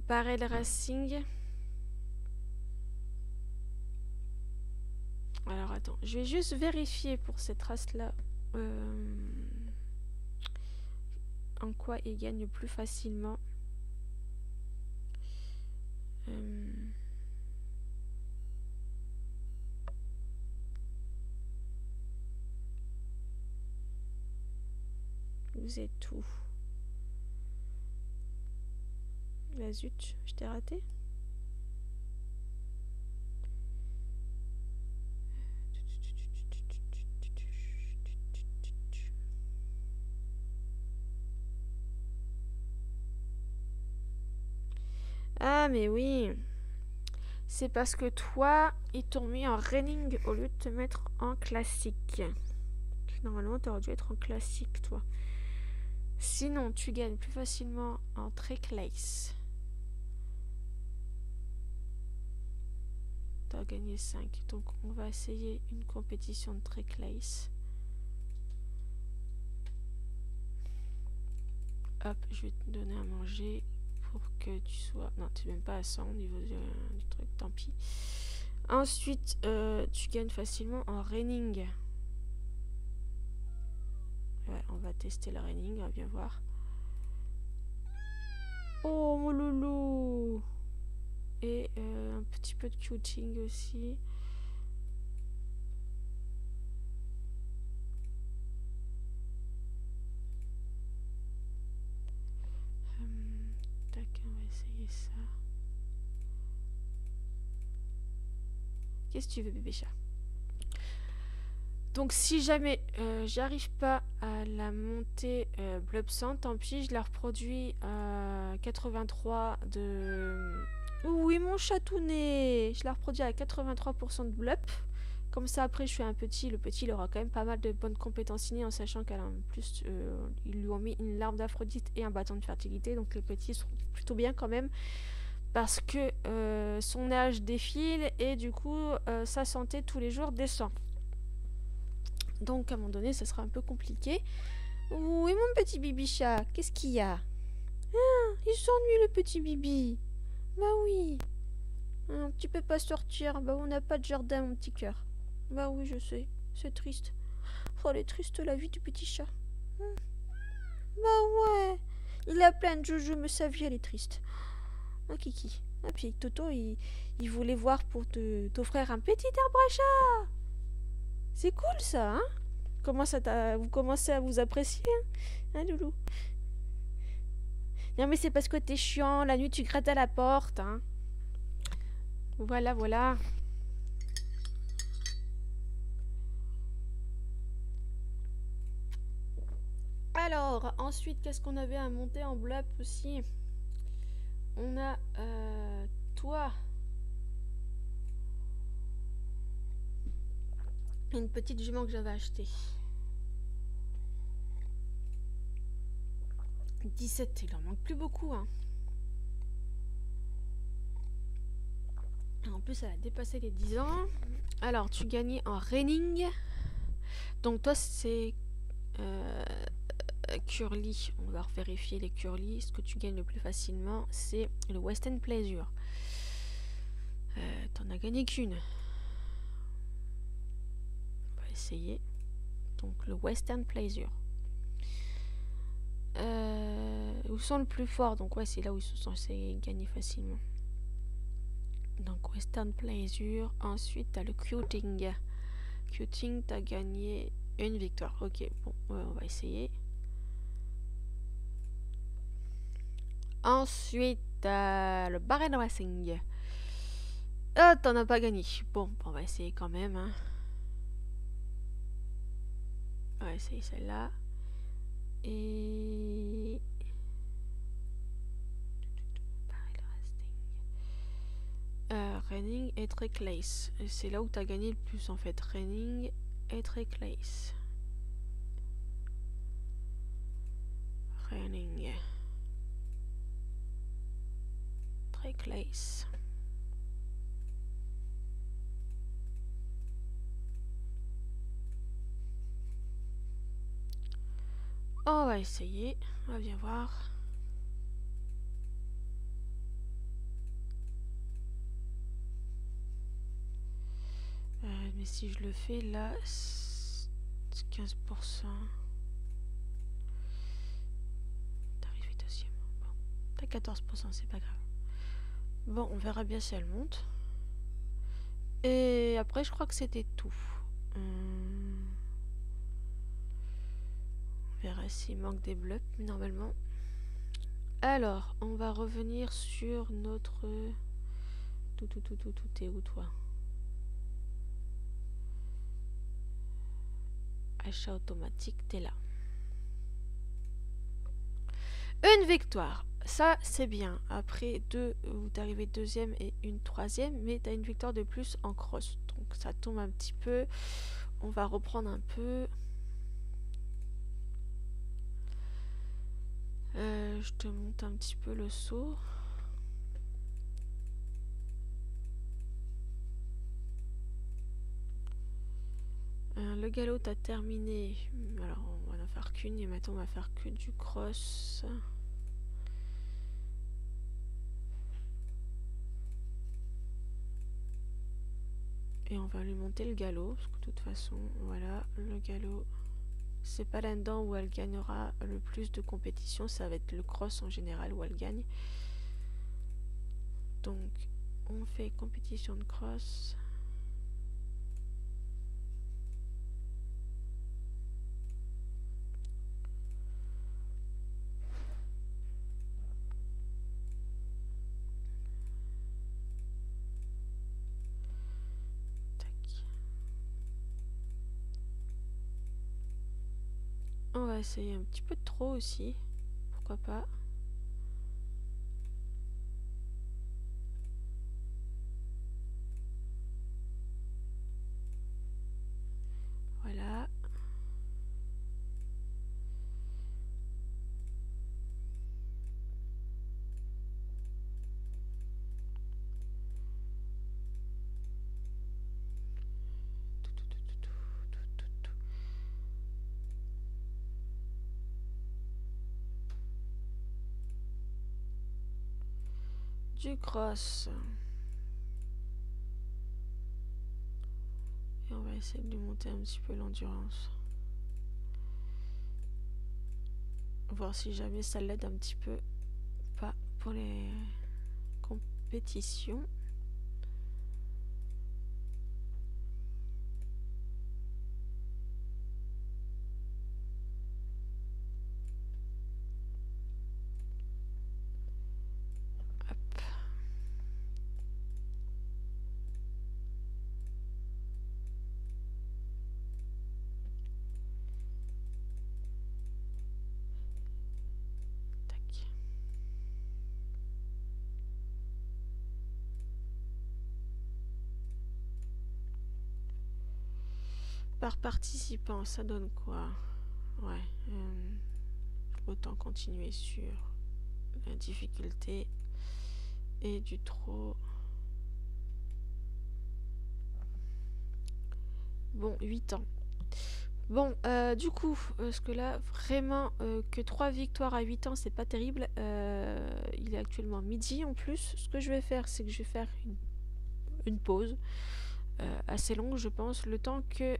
Barrel Racing. Alors attends, je vais juste vérifier pour cette race-là. en quoi il gagne plus facilement. Vous êtes où? La zut, je t'ai raté. Ah mais oui, c'est parce que toi, ils t'ont mis en raining au lieu de te mettre en classique. Normalement, t'aurais dû être en classique, toi. Sinon, tu gagnes plus facilement en trick lace. T'as gagné 5. Donc, on va essayer une compétition de trick lace. Hop, je vais te donner à manger pour que tu sois... Non, tu n'es même pas à 100 au niveau du truc, tant pis. Ensuite, tu gagnes facilement en raining. Ouais, on va tester le raining, on va bien voir. Oh, mon loulou! Et un petit peu de cutting aussi. Tac, on va essayer ça. Qu'est-ce que tu veux, bébé chat? Donc si jamais j'arrive pas à la monter blub 100, tant pis, je la reproduis à 83 de... Oui, mon chatounet! Je la reproduis à 83% de blub. Comme ça, après, je fais un petit. Le petit, il aura quand même pas mal de bonnes compétences innées, en sachant qu'elle a en plus... ils lui ont mis une larve d'Aphrodite et un bâton de fertilité. Donc les petits seront plutôt bien quand même. Parce que son âge défile et du coup, sa santé tous les jours descend. Donc à un moment donné, ça sera un peu compliqué. Oui, mon petit bibi chat, qu'est-ce qu'il y a? Ah, il s'ennuie le petit bibi. Bah oui. Ah, tu peux pas sortir. Bah on n'a pas de jardin, mon petit cœur. Bah oui, je sais. C'est triste. Oh, elle est triste la vie du petit chat. Bah ouais. Il a plein de joujoux, mais sa vie elle est triste. Ah Kiki. Ah puis Toto, il voulait voir pour t'offrir un petit arbre à chat. C'est cool ça, hein? Vous commencez à vous apprécier, hein, loulou? Non mais c'est parce que t'es chiant, la nuit tu grattes à la porte, hein. Voilà, voilà. Alors, ensuite, qu'est-ce qu'on avait à monter en blab aussi? On a, toi. Une petite jument que j'avais achetée. 17, il en manque plus beaucoup, hein. En plus, elle a dépassé les 10 ans. Alors, tu gagnais en raining. Donc, toi, c'est curly. On va vérifier les curly. Ce que tu gagnes le plus facilement, c'est le Western Pleasure. T'en as gagné qu'une. On va essayer. Donc, le Western Pleasure. Où sont le plus fort? Donc, ouais, c'est là où ils sont censés gagner facilement. Donc Western Pleasure. Ensuite t'as le Cuting. Cuting, t'as gagné une victoire. Ok, bon, ouais, on va essayer. Ensuite le Barren Racing. Ah, t'en as pas gagné. Bon, on va essayer quand même, hein. On va essayer celle-là. Et... Raining et Trick Lace. C'est là où tu as gagné le plus en fait. Raining et Trick Lace. Raining. Trick Lace. On va essayer. On va bien voir. Mais si je le fais là, c'est 15%. 14%, c'est pas grave. Bon, on verra bien si elle monte. Et après, je crois que c'était tout. On verra s'il manque des blocs, mais normalement. Alors, on va revenir sur notre... Tout est où, toi? Achat automatique, t'es là. Une victoire, ça c'est bien. Après deux, vous arrivez deuxième et une troisième, mais t'as une victoire de plus en cross. Donc ça tombe un petit peu. On va reprendre un peu. Je te monte un petit peu le saut. Le galop t'as terminé. Alors on va en faire qu'une et maintenant on va faire que du cross. Et on va lui monter le galop, parce que de toute façon, voilà, le galop, c'est pas là-dedans où elle gagnera le plus de compétition, ça va être le cross en général où elle gagne. Donc, on fait compétition de cross. On va essayer un petit peu de trop aussi. Pourquoi pas. Voilà. Du cross. Et on va essayer de lui monter un petit peu l'endurance. Voir si jamais ça l'aide un petit peu ou pas pour les compétitions. Par participant, ça donne quoi? Ouais. Autant continuer sur la difficulté et du trop. Bon, 8 ans. Bon, du coup, parce que là, vraiment, que 3 victoires à 8 ans, c'est pas terrible. Il est actuellement midi en plus. Ce que je vais faire, c'est que je vais faire une pause. Assez longue je pense, le temps que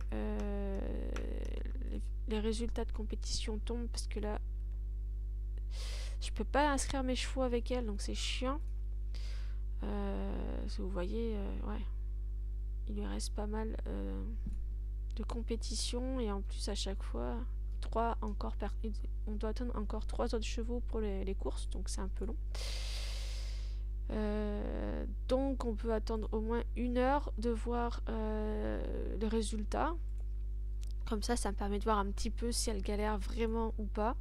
les résultats de compétition tombent, parce que là je peux pas inscrire mes chevaux avec elle, donc c'est chiant. Vous voyez, ouais, il lui reste pas mal de compétition, et en plus à chaque fois on doit attendre encore 3 autres chevaux pour les courses, donc c'est un peu long. Donc on peut attendre au moins 1 heure de voir les résultats. Comme ça me permet de voir un petit peu si elle galère vraiment ou pas.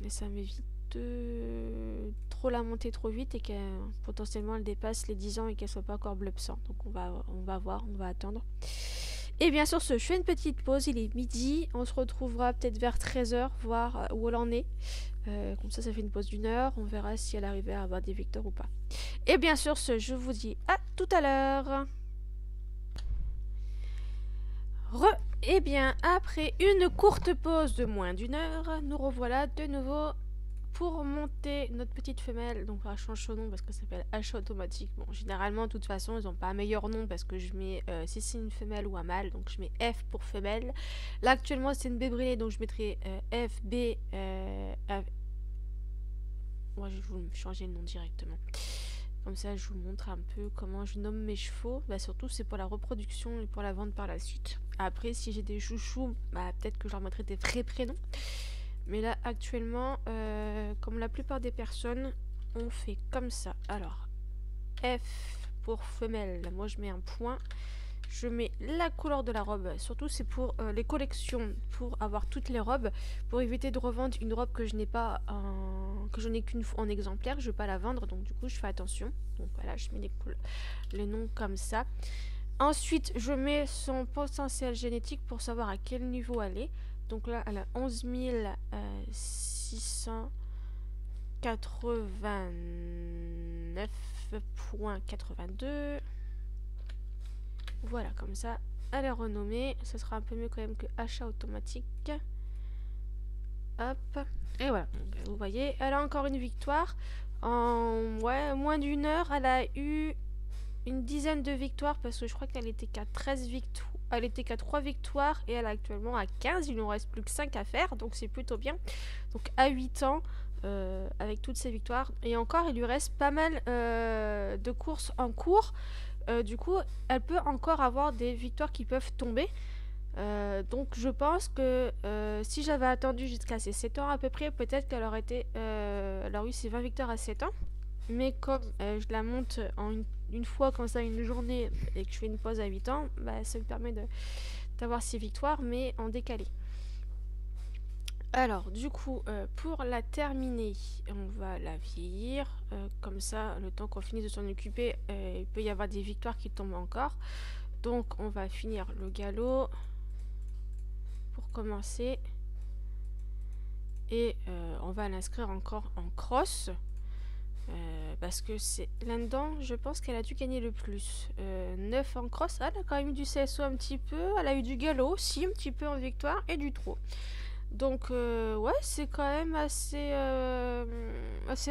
Et ça m'évite de trop la monter trop vite et qu'elle potentiellement elle dépasse les 10 ans et qu'elle soit pas encore bleu sang. Donc on va voir, on va attendre. Et bien sûr, je fais une petite pause, il est midi, on se retrouvera peut-être vers 13h, voir où elle en est. Comme ça fait une pause d'1 heure, on verra si elle arrivait à avoir des victoires ou pas. Et bien sûr, je vous dis à tout à l'heure. Et bien, après une courte pause de moins d'1 heure, nous revoilà de nouveau pour monter notre petite femelle. Donc elle change son nom parce que ça s'appelle achat automatique. Bon, généralement, de toute façon, ils n'ont pas un meilleur nom parce que je mets si c'est une femelle ou un mâle, donc je mets F pour femelle. Là actuellement c'est une bébrilée, donc je mettrai FB Moi, je vais vous changer le nom directement. Comme ça, je vous montre un peu comment je nomme mes chevaux. Bah, surtout, c'est pour la reproduction et pour la vente par la suite. Après, si j'ai des chouchous, bah, peut-être que je leur mettrai des vrais prénoms. Mais là, actuellement, comme la plupart des personnes, on fait comme ça. Alors, F pour femelle. Moi, je mets un point. Je mets la couleur de la robe. Surtout, c'est pour les collections, pour avoir toutes les robes, pour éviter de revendre une robe que je n'ai pas que je n'ai qu'une fois en exemplaire. Je ne vais pas la vendre, donc du coup, je fais attention. Donc voilà, je mets les noms comme ça. Ensuite, je mets son potentiel génétique pour savoir à quel niveau elle est. Donc là, elle a 11 689,82. Voilà, comme ça, elle est renommée. Ce sera un peu mieux quand même que achat automatique. Hop. Et voilà, vous voyez, elle a encore une victoire. En moins d'une heure, elle a eu une dizaine de victoires parce que je crois qu'elle était qu'à 13 victoires. Elle était qu'à 3 victoires et elle est actuellement à 15. Il nous reste plus que 5 à faire, donc c'est plutôt bien. Donc à 8 ans, avec toutes ces victoires. Et encore, il lui reste pas mal de courses en cours. Du coup, elle peut encore avoir des victoires qui peuvent tomber. Donc je pense que si j'avais attendu jusqu'à ses 7 ans à peu près, peut-être qu'elle aurait elle aurait eu ses 20 victoires à 7 ans. Mais comme je la monte en une fois comme ça, une journée, et que je fais une pause à 8 ans, bah, ça me permet d'avoir ces victoires, mais en décalé. Alors, du coup, pour la terminer, on va la vieillir. Comme ça, le temps qu'on finisse de s'en occuper, il peut y avoir des victoires qui tombent encore. Donc, on va finir le galop pour commencer. Et on va l'inscrire encore en cross. Parce que c'est là-dedans, je pense qu'elle a dû gagner le plus. 9 en cross, elle a quand même eu du CSO un petit peu. Elle a eu du galop aussi, un petit peu en victoire, et du trot. Donc, ouais, c'est quand même assez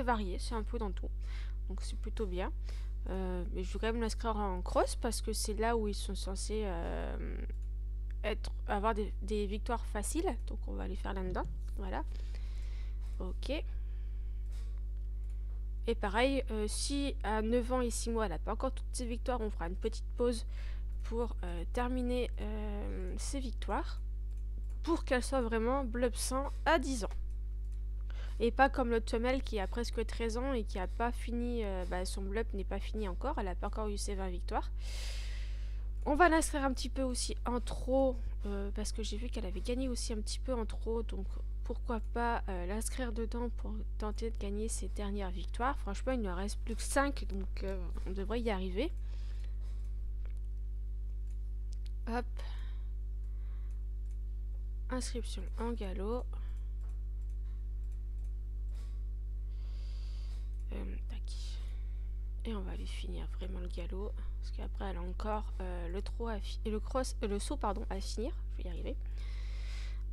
varié, c'est un peu dans tout. Donc, c'est plutôt bien. Mais je vais quand même l'inscrire en cross parce que c'est là où ils sont censés avoir des victoires faciles. Donc, on va les faire là-dedans. Voilà. Ok. Et pareil, si à 9 ans et 6 mois, elle n'a pas encore toutes ses victoires, on fera une petite pause pour terminer ses victoires. Pour qu'elle soit vraiment blub 100 à 10 ans. Et pas comme l'autre femelle qui a presque 13 ans et qui a pas fini, son blub n'est pas fini encore, elle n'a pas encore eu ses 20 victoires. On va l'inscrire un petit peu aussi en trot, parce que j'ai vu qu'elle avait gagné aussi un petit peu en trot, donc pourquoi pas l'inscrire dedans pour tenter de gagner ses dernières victoires. Franchement, il ne reste plus que 5, donc on devrait y arriver. Hop. Inscription en galop. Tac. Et on va aller finir vraiment le galop. Parce qu'après elle a encore le trot et le saut pardon, à finir. Je vais y arriver.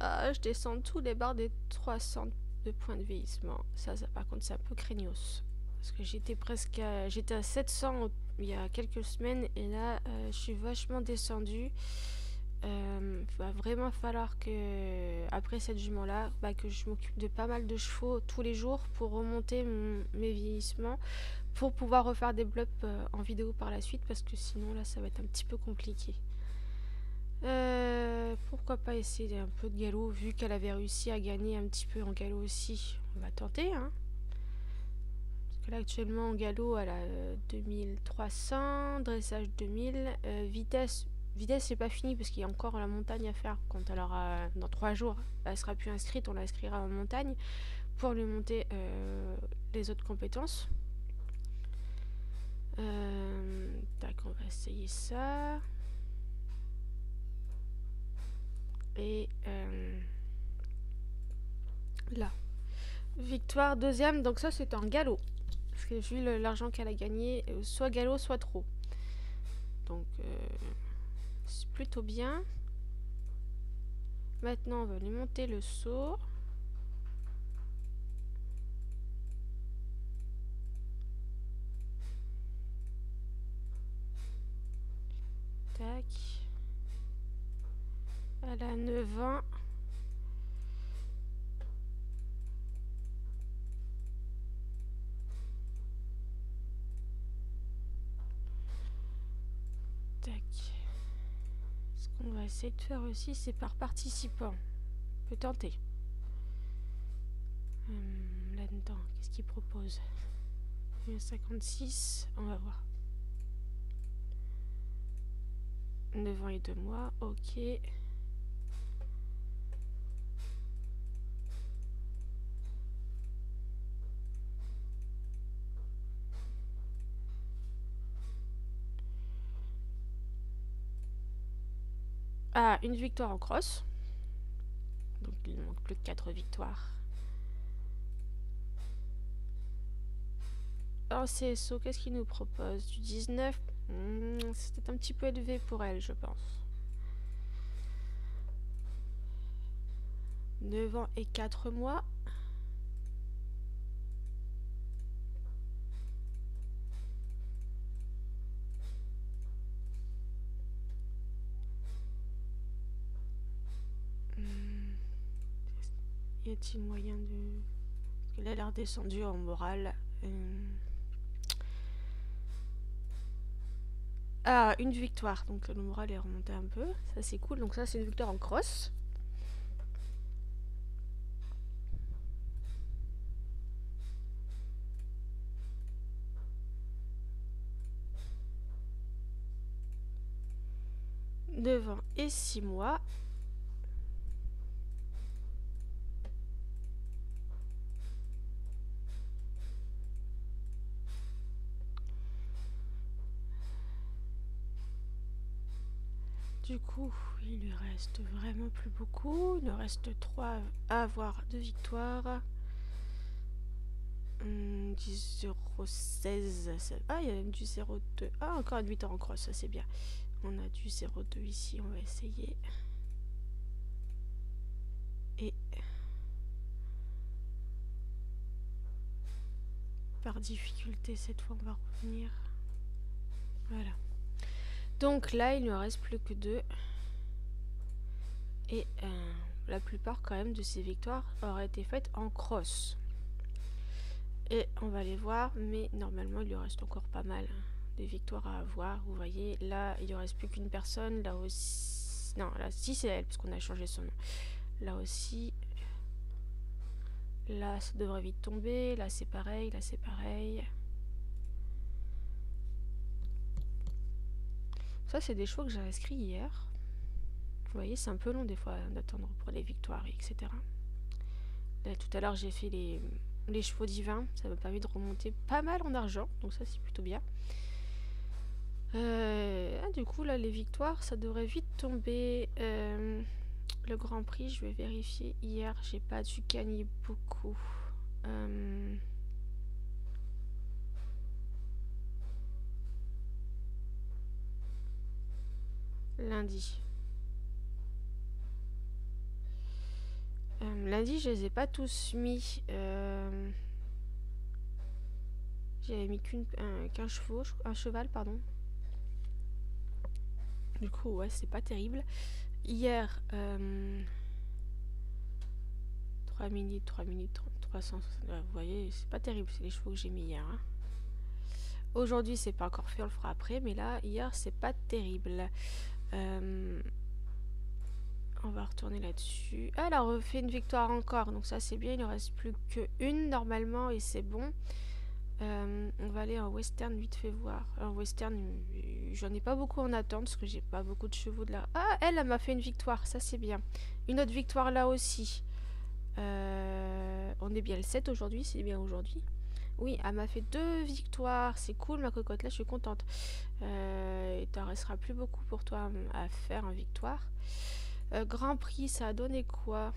Je descends tous les barres des 300 de points de vieillissement. Ça par contre c'est un peu craignos. Parce que j'étais à 700 il y a quelques semaines. Et là je suis vachement descendue. Va vraiment falloir que après cette jument là que je m'occupe de pas mal de chevaux tous les jours pour remonter mes vieillissements pour pouvoir refaire des blubs en vidéo par la suite parce que sinon là ça va être un petit peu compliqué. Pourquoi pas essayer un peu de galop vu qu'elle avait réussi à gagner un petit peu en galop aussi. On va tenter hein. Parce que là actuellement en galop elle a 2300, dressage 2000, vitesse c'est pas fini parce qu'il y a encore la montagne à faire. Quand elle aura, dans 3 jours, elle sera plus inscrite, on l'inscrira en montagne pour lui monter les autres compétences. Tac, on va essayer ça. Et là, victoire deuxième, donc ça c'est un galop. Parce que vu l'argent qu'elle a gagné, soit galop, soit trop. Donc c'est plutôt bien. Maintenant on va lui monter le saut. Tac. Elle a 9 ans. Ce qu'on va essayer de faire aussi, c'est par participant. On peut tenter. Là-dedans, qu'est-ce qu'il propose? 56, on va voir. 9 ans et 2 mois, ok. Ah, une victoire en cross. Donc il ne manque plus que 4 victoires. En CSO, qu'est-ce qu'il nous propose? Du 19. C'était un petit peu élevé pour elle, je pense. 9 ans et 4 mois. Y a-t-il moyen de... Parce que là, elle est redescendue en morale. Ah, une victoire. Donc le moral est remonté un peu. Ça, c'est cool. Donc ça, c'est une victoire en cross. Devant et 6 mois. Du coup, il lui reste vraiment plus beaucoup. Il nous reste 3 à avoir de victoires. 10,016. Ah, il y a même du 0,2. Ah, encore une victoire en cross, ça c'est bien. On a du 0,2 ici, on va essayer. Et par difficulté, cette fois, on va revenir. Voilà. Donc là, il ne reste plus que 2. Et la plupart, quand même, de ces victoires auraient été faites en cross. Et on va les voir, mais normalement, il lui reste encore pas mal de victoires à avoir. Vous voyez, là, il ne reste plus qu'une personne. Là aussi... Non, là, si, c'est elle, parce qu'on a changé son nom. Là aussi... Là, ça devrait vite tomber. Là, c'est pareil. Là, c'est pareil. Ça, c'est des choix que j'ai inscrits hier. Vous voyez, c'est un peu long des fois d'attendre pour les victoires, etc. Là, tout à l'heure, j'ai fait les chevaux divins. Ça m'a permis de remonter pas mal en argent. Donc ça, c'est plutôt bien. Du coup, là, les victoires, ça devrait vite tomber. Le Grand Prix, je vais vérifier. Hier, j'ai pas dû gagner beaucoup. Lundi. Lundi, je les ai pas tous mis. J'avais mis qu'un cheval, pardon. Du coup, ouais, c'est pas terrible. Hier, 3 minutes, 3 minutes, 360. Vous voyez, c'est pas terrible, c'est les chevaux que j'ai mis hier. Hein. Aujourd'hui, c'est pas encore fait, on le fera après. Mais là, hier, c'est pas terrible. On va retourner là-dessus. Ah, elle a refait une victoire encore. Donc ça, c'est bien. Il ne reste plus qu'une normalement et c'est bon. On va aller en western vite fait voir. En western, j'en ai pas beaucoup en attente parce que j'ai pas beaucoup de chevaux de là. Ah, elle m'a fait une victoire. Ça, c'est bien. Une autre victoire là aussi. On est bien le 7 aujourd'hui. C'est bien aujourd'hui. Oui, elle m'a fait 2 victoires. C'est cool, ma cocotte. Là, je suis contente. Il t'en restera plus beaucoup pour toi à faire en victoire. Grand Prix, ça a donné quoi?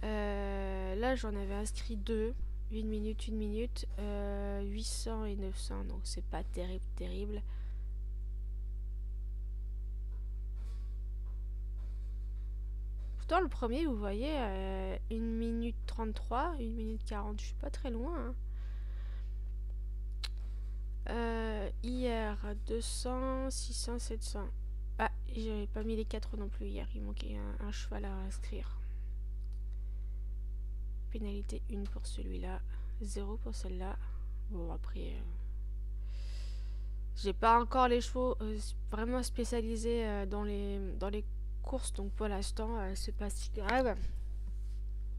Là, j'en avais inscrit 2. 1 minute, 1 minute. 800 et 900. Donc, c'est pas terrible, terrible. Pourtant, le premier, vous voyez, 1 minute 33, 1 minute 40. Je suis pas très loin. Hein. Hier, 200, 600, 700. Ah, j'avais pas mis les 4 non plus hier. Il manquait un cheval à inscrire. Pénalité 1 pour celui-là. 0 pour celle-là. Bon, après... J'ai pas encore les chevaux vraiment spécialisés dans les courses, donc pour l'instant, c'est pas si grave.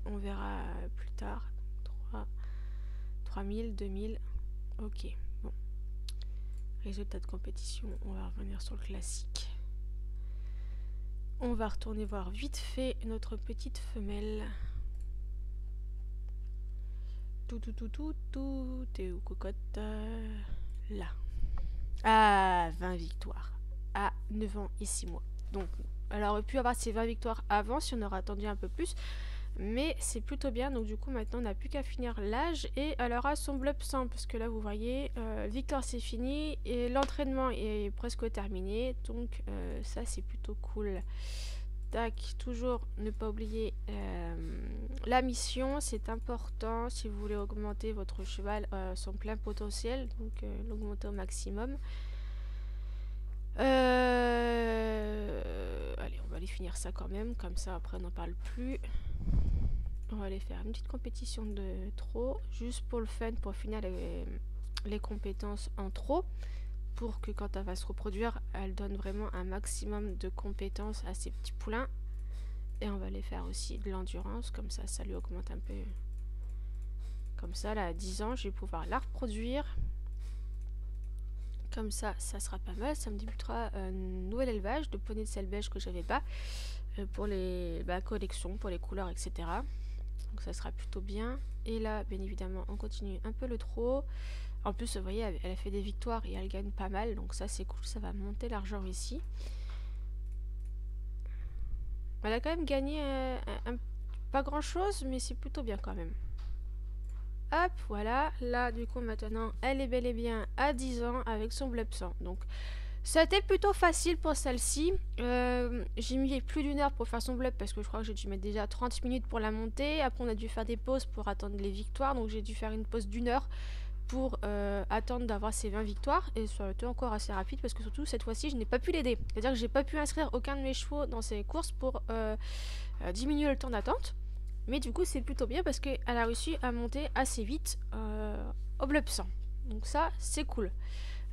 On verra plus tard. 3, 3000, 2000. Ok, bon. Résultat de compétition, on va revenir sur le classique. On va retourner voir vite fait notre petite femelle. T'es où, cocotte? Là. Ah, 20 victoires. À 9 ans et 6 mois. Donc, elle aurait pu avoir ses 20 victoires avant si on aurait attendu un peu plus. Mais c'est plutôt bien. Donc, du coup, maintenant, on n'a plus qu'à finir l'âge. Et elle aura son blub 100. Parce que là, vous voyez, victoire, c'est fini. Et l'entraînement est presque terminé. Donc, ça, c'est plutôt cool. Tac, toujours ne pas oublier la mission, c'est important si vous voulez augmenter votre cheval son plein potentiel, donc l'augmenter au maximum. Allez, on va aller finir ça quand même, comme ça après on n'en parle plus. On va aller faire une petite compétition de trot, juste pour le fun, pour finir les compétences en trot, pour que quand elle va se reproduire, elle donne vraiment un maximum de compétences à ses petits poulains. Et on va aller faire aussi de l'endurance, comme ça lui augmente un peu. Comme ça, là, à 10 ans, je vais pouvoir la reproduire. Comme ça sera pas mal. Ça me débutera un nouvel élevage de poneys de selle belge que j'avais pas. Pour les collections, pour les couleurs, etc. Donc ça sera plutôt bien. Et là, bien évidemment, on continue un peu le trot. En plus, vous voyez, elle a fait des victoires et elle gagne pas mal. Donc ça, c'est cool. Ça va monter l'argent ici. Elle a quand même gagné pas grand chose, mais c'est plutôt bien quand même. Hop, voilà. Là, du coup, maintenant, elle est bel et bien à 10 ans avec son bleb 100. Donc, ça a été plutôt facile pour celle-ci. J'ai mis plus d'une heure pour faire son bleb parce que je crois que j'ai dû mettre déjà 30 minutes pour la monter. Après, on a dû faire des pauses pour attendre les victoires. Donc, j'ai dû faire une pause d'une heure pour attendre d'avoir ces 20 victoires. Et ça a été encore assez rapide parce que surtout, cette fois-ci, je n'ai pas pu l'aider. C'est-à-dire que j'ai pas pu inscrire aucun de mes chevaux dans ces courses pour diminuer le temps d'attente. Mais du coup, c'est plutôt bien parce qu'elle a réussi à monter assez vite au blub 100. Donc ça, c'est cool.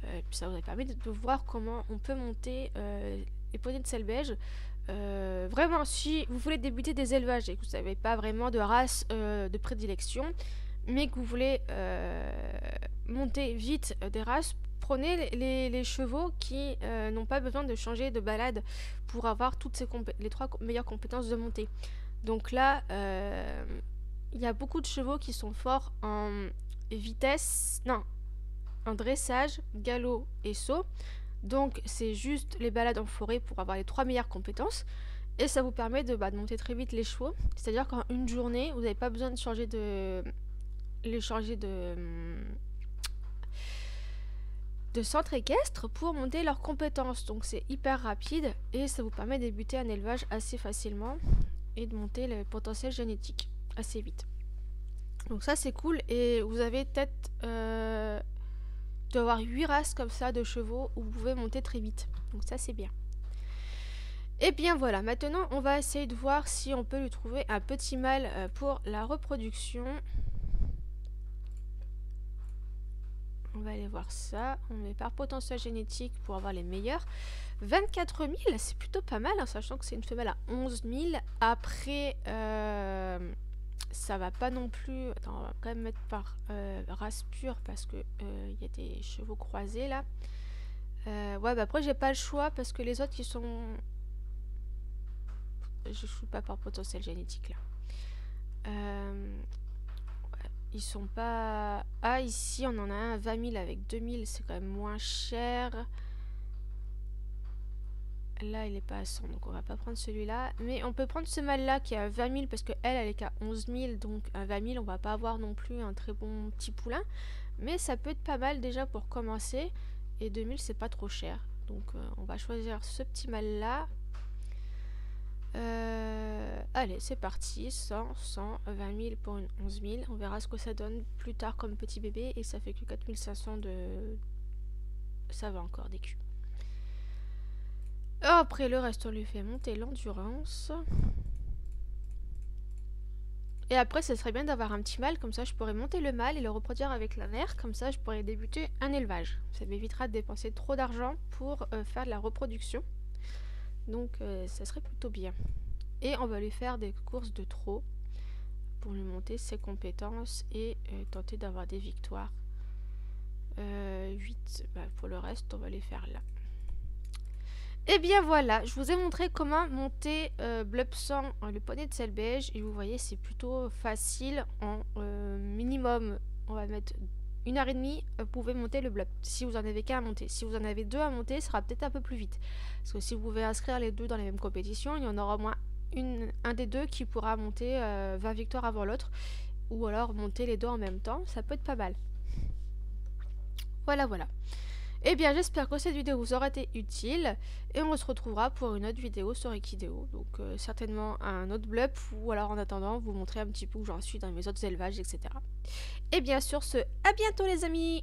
Puis ça vous a permis de voir comment on peut monter les poneys de selle belge. Vraiment, si vous voulez débuter des élevages et que vous n'avez pas vraiment de race de prédilection, mais que vous voulez monter vite des races, prenez les chevaux qui n'ont pas besoin de changer de balade pour avoir toutes les 3 meilleures compétences de montée. Donc là, il y a beaucoup de chevaux qui sont forts en vitesse, non, en dressage, galop et saut. Donc c'est juste les balades en forêt pour avoir les 3 meilleures compétences. Et ça vous permet de monter très vite les chevaux. C'est-à-dire qu'en une journée, vous n'avez pas besoin de changer de centre équestre pour monter leurs compétences. Donc c'est hyper rapide et ça vous permet de débuter un élevage assez facilement et de monter le potentiel génétique assez vite. Donc ça c'est cool et vous avez peut-être d'avoir 8 races comme ça de chevaux où vous pouvez monter très vite. Donc ça c'est bien. Et bien voilà, maintenant on va essayer de voir si on peut lui trouver un petit mâle pour la reproduction. On va aller voir ça. On met par potentiel génétique pour avoir les meilleurs. 24 000, c'est plutôt pas mal, hein, sachant que c'est une femelle à 11 000. Après, ça va pas non plus... Attends, on va quand même mettre par race pure parce que y a des chevaux croisés là. Ouais, après j'ai pas le choix parce que les autres qui sont... Je joue pas par potentiel génétique là. Ils sont pas... Ah, ici, on en a un à 20 000 avec 2000, c'est quand même moins cher. Là, il est pas à 100, donc on va pas prendre celui-là. Mais on peut prendre ce mâle-là qui est à 20 000 parce qu'elle, elle est qu'à 11 000. Donc à 20 000, on va pas avoir non plus un très bon petit poulain. Mais ça peut être pas mal déjà pour commencer. Et 2000, c'est pas trop cher. Donc on va choisir ce petit mâle-là. Allez, c'est parti. 100, 100, 20 000 pour une 11 000. On verra ce que ça donne plus tard comme petit bébé. Et ça fait que 4 500 de... Ça va encore des culs. Après, le reste, on lui fait monter l'endurance. Et après, ce serait bien d'avoir un petit mâle, comme ça je pourrais monter le mâle et le reproduire avec la mère, comme ça je pourrais débuter un élevage. Ça m'évitera de dépenser trop d'argent pour faire de la reproduction. Donc ça serait plutôt bien. Et on va lui faire des courses de trot pour lui monter ses compétences et tenter d'avoir des victoires. 8, pour le reste, on va les faire là. Et bien voilà, je vous ai montré comment monter Blub 100 le poney de sel beige. Et vous voyez, c'est plutôt facile. En minimum, on va mettre 1h30, vous pouvez monter le Blub. Si vous en avez qu'un à monter. Si vous en avez deux à monter, ce sera peut-être un peu plus vite. Parce que si vous pouvez inscrire les deux dans les mêmes compétitions, il y en aura au moins un des deux qui pourra monter 20 victoires avant l'autre. Ou alors monter les deux en même temps, ça peut être pas mal. Voilà, voilà. Eh bien, j'espère que cette vidéo vous aura été utile. Et on se retrouvera pour une autre vidéo sur Equideo. Donc, certainement un autre blub. Ou alors, en attendant, vous montrer un petit peu où j'en suis dans mes autres élevages, etc. Et bien, sur ce, à bientôt les amis!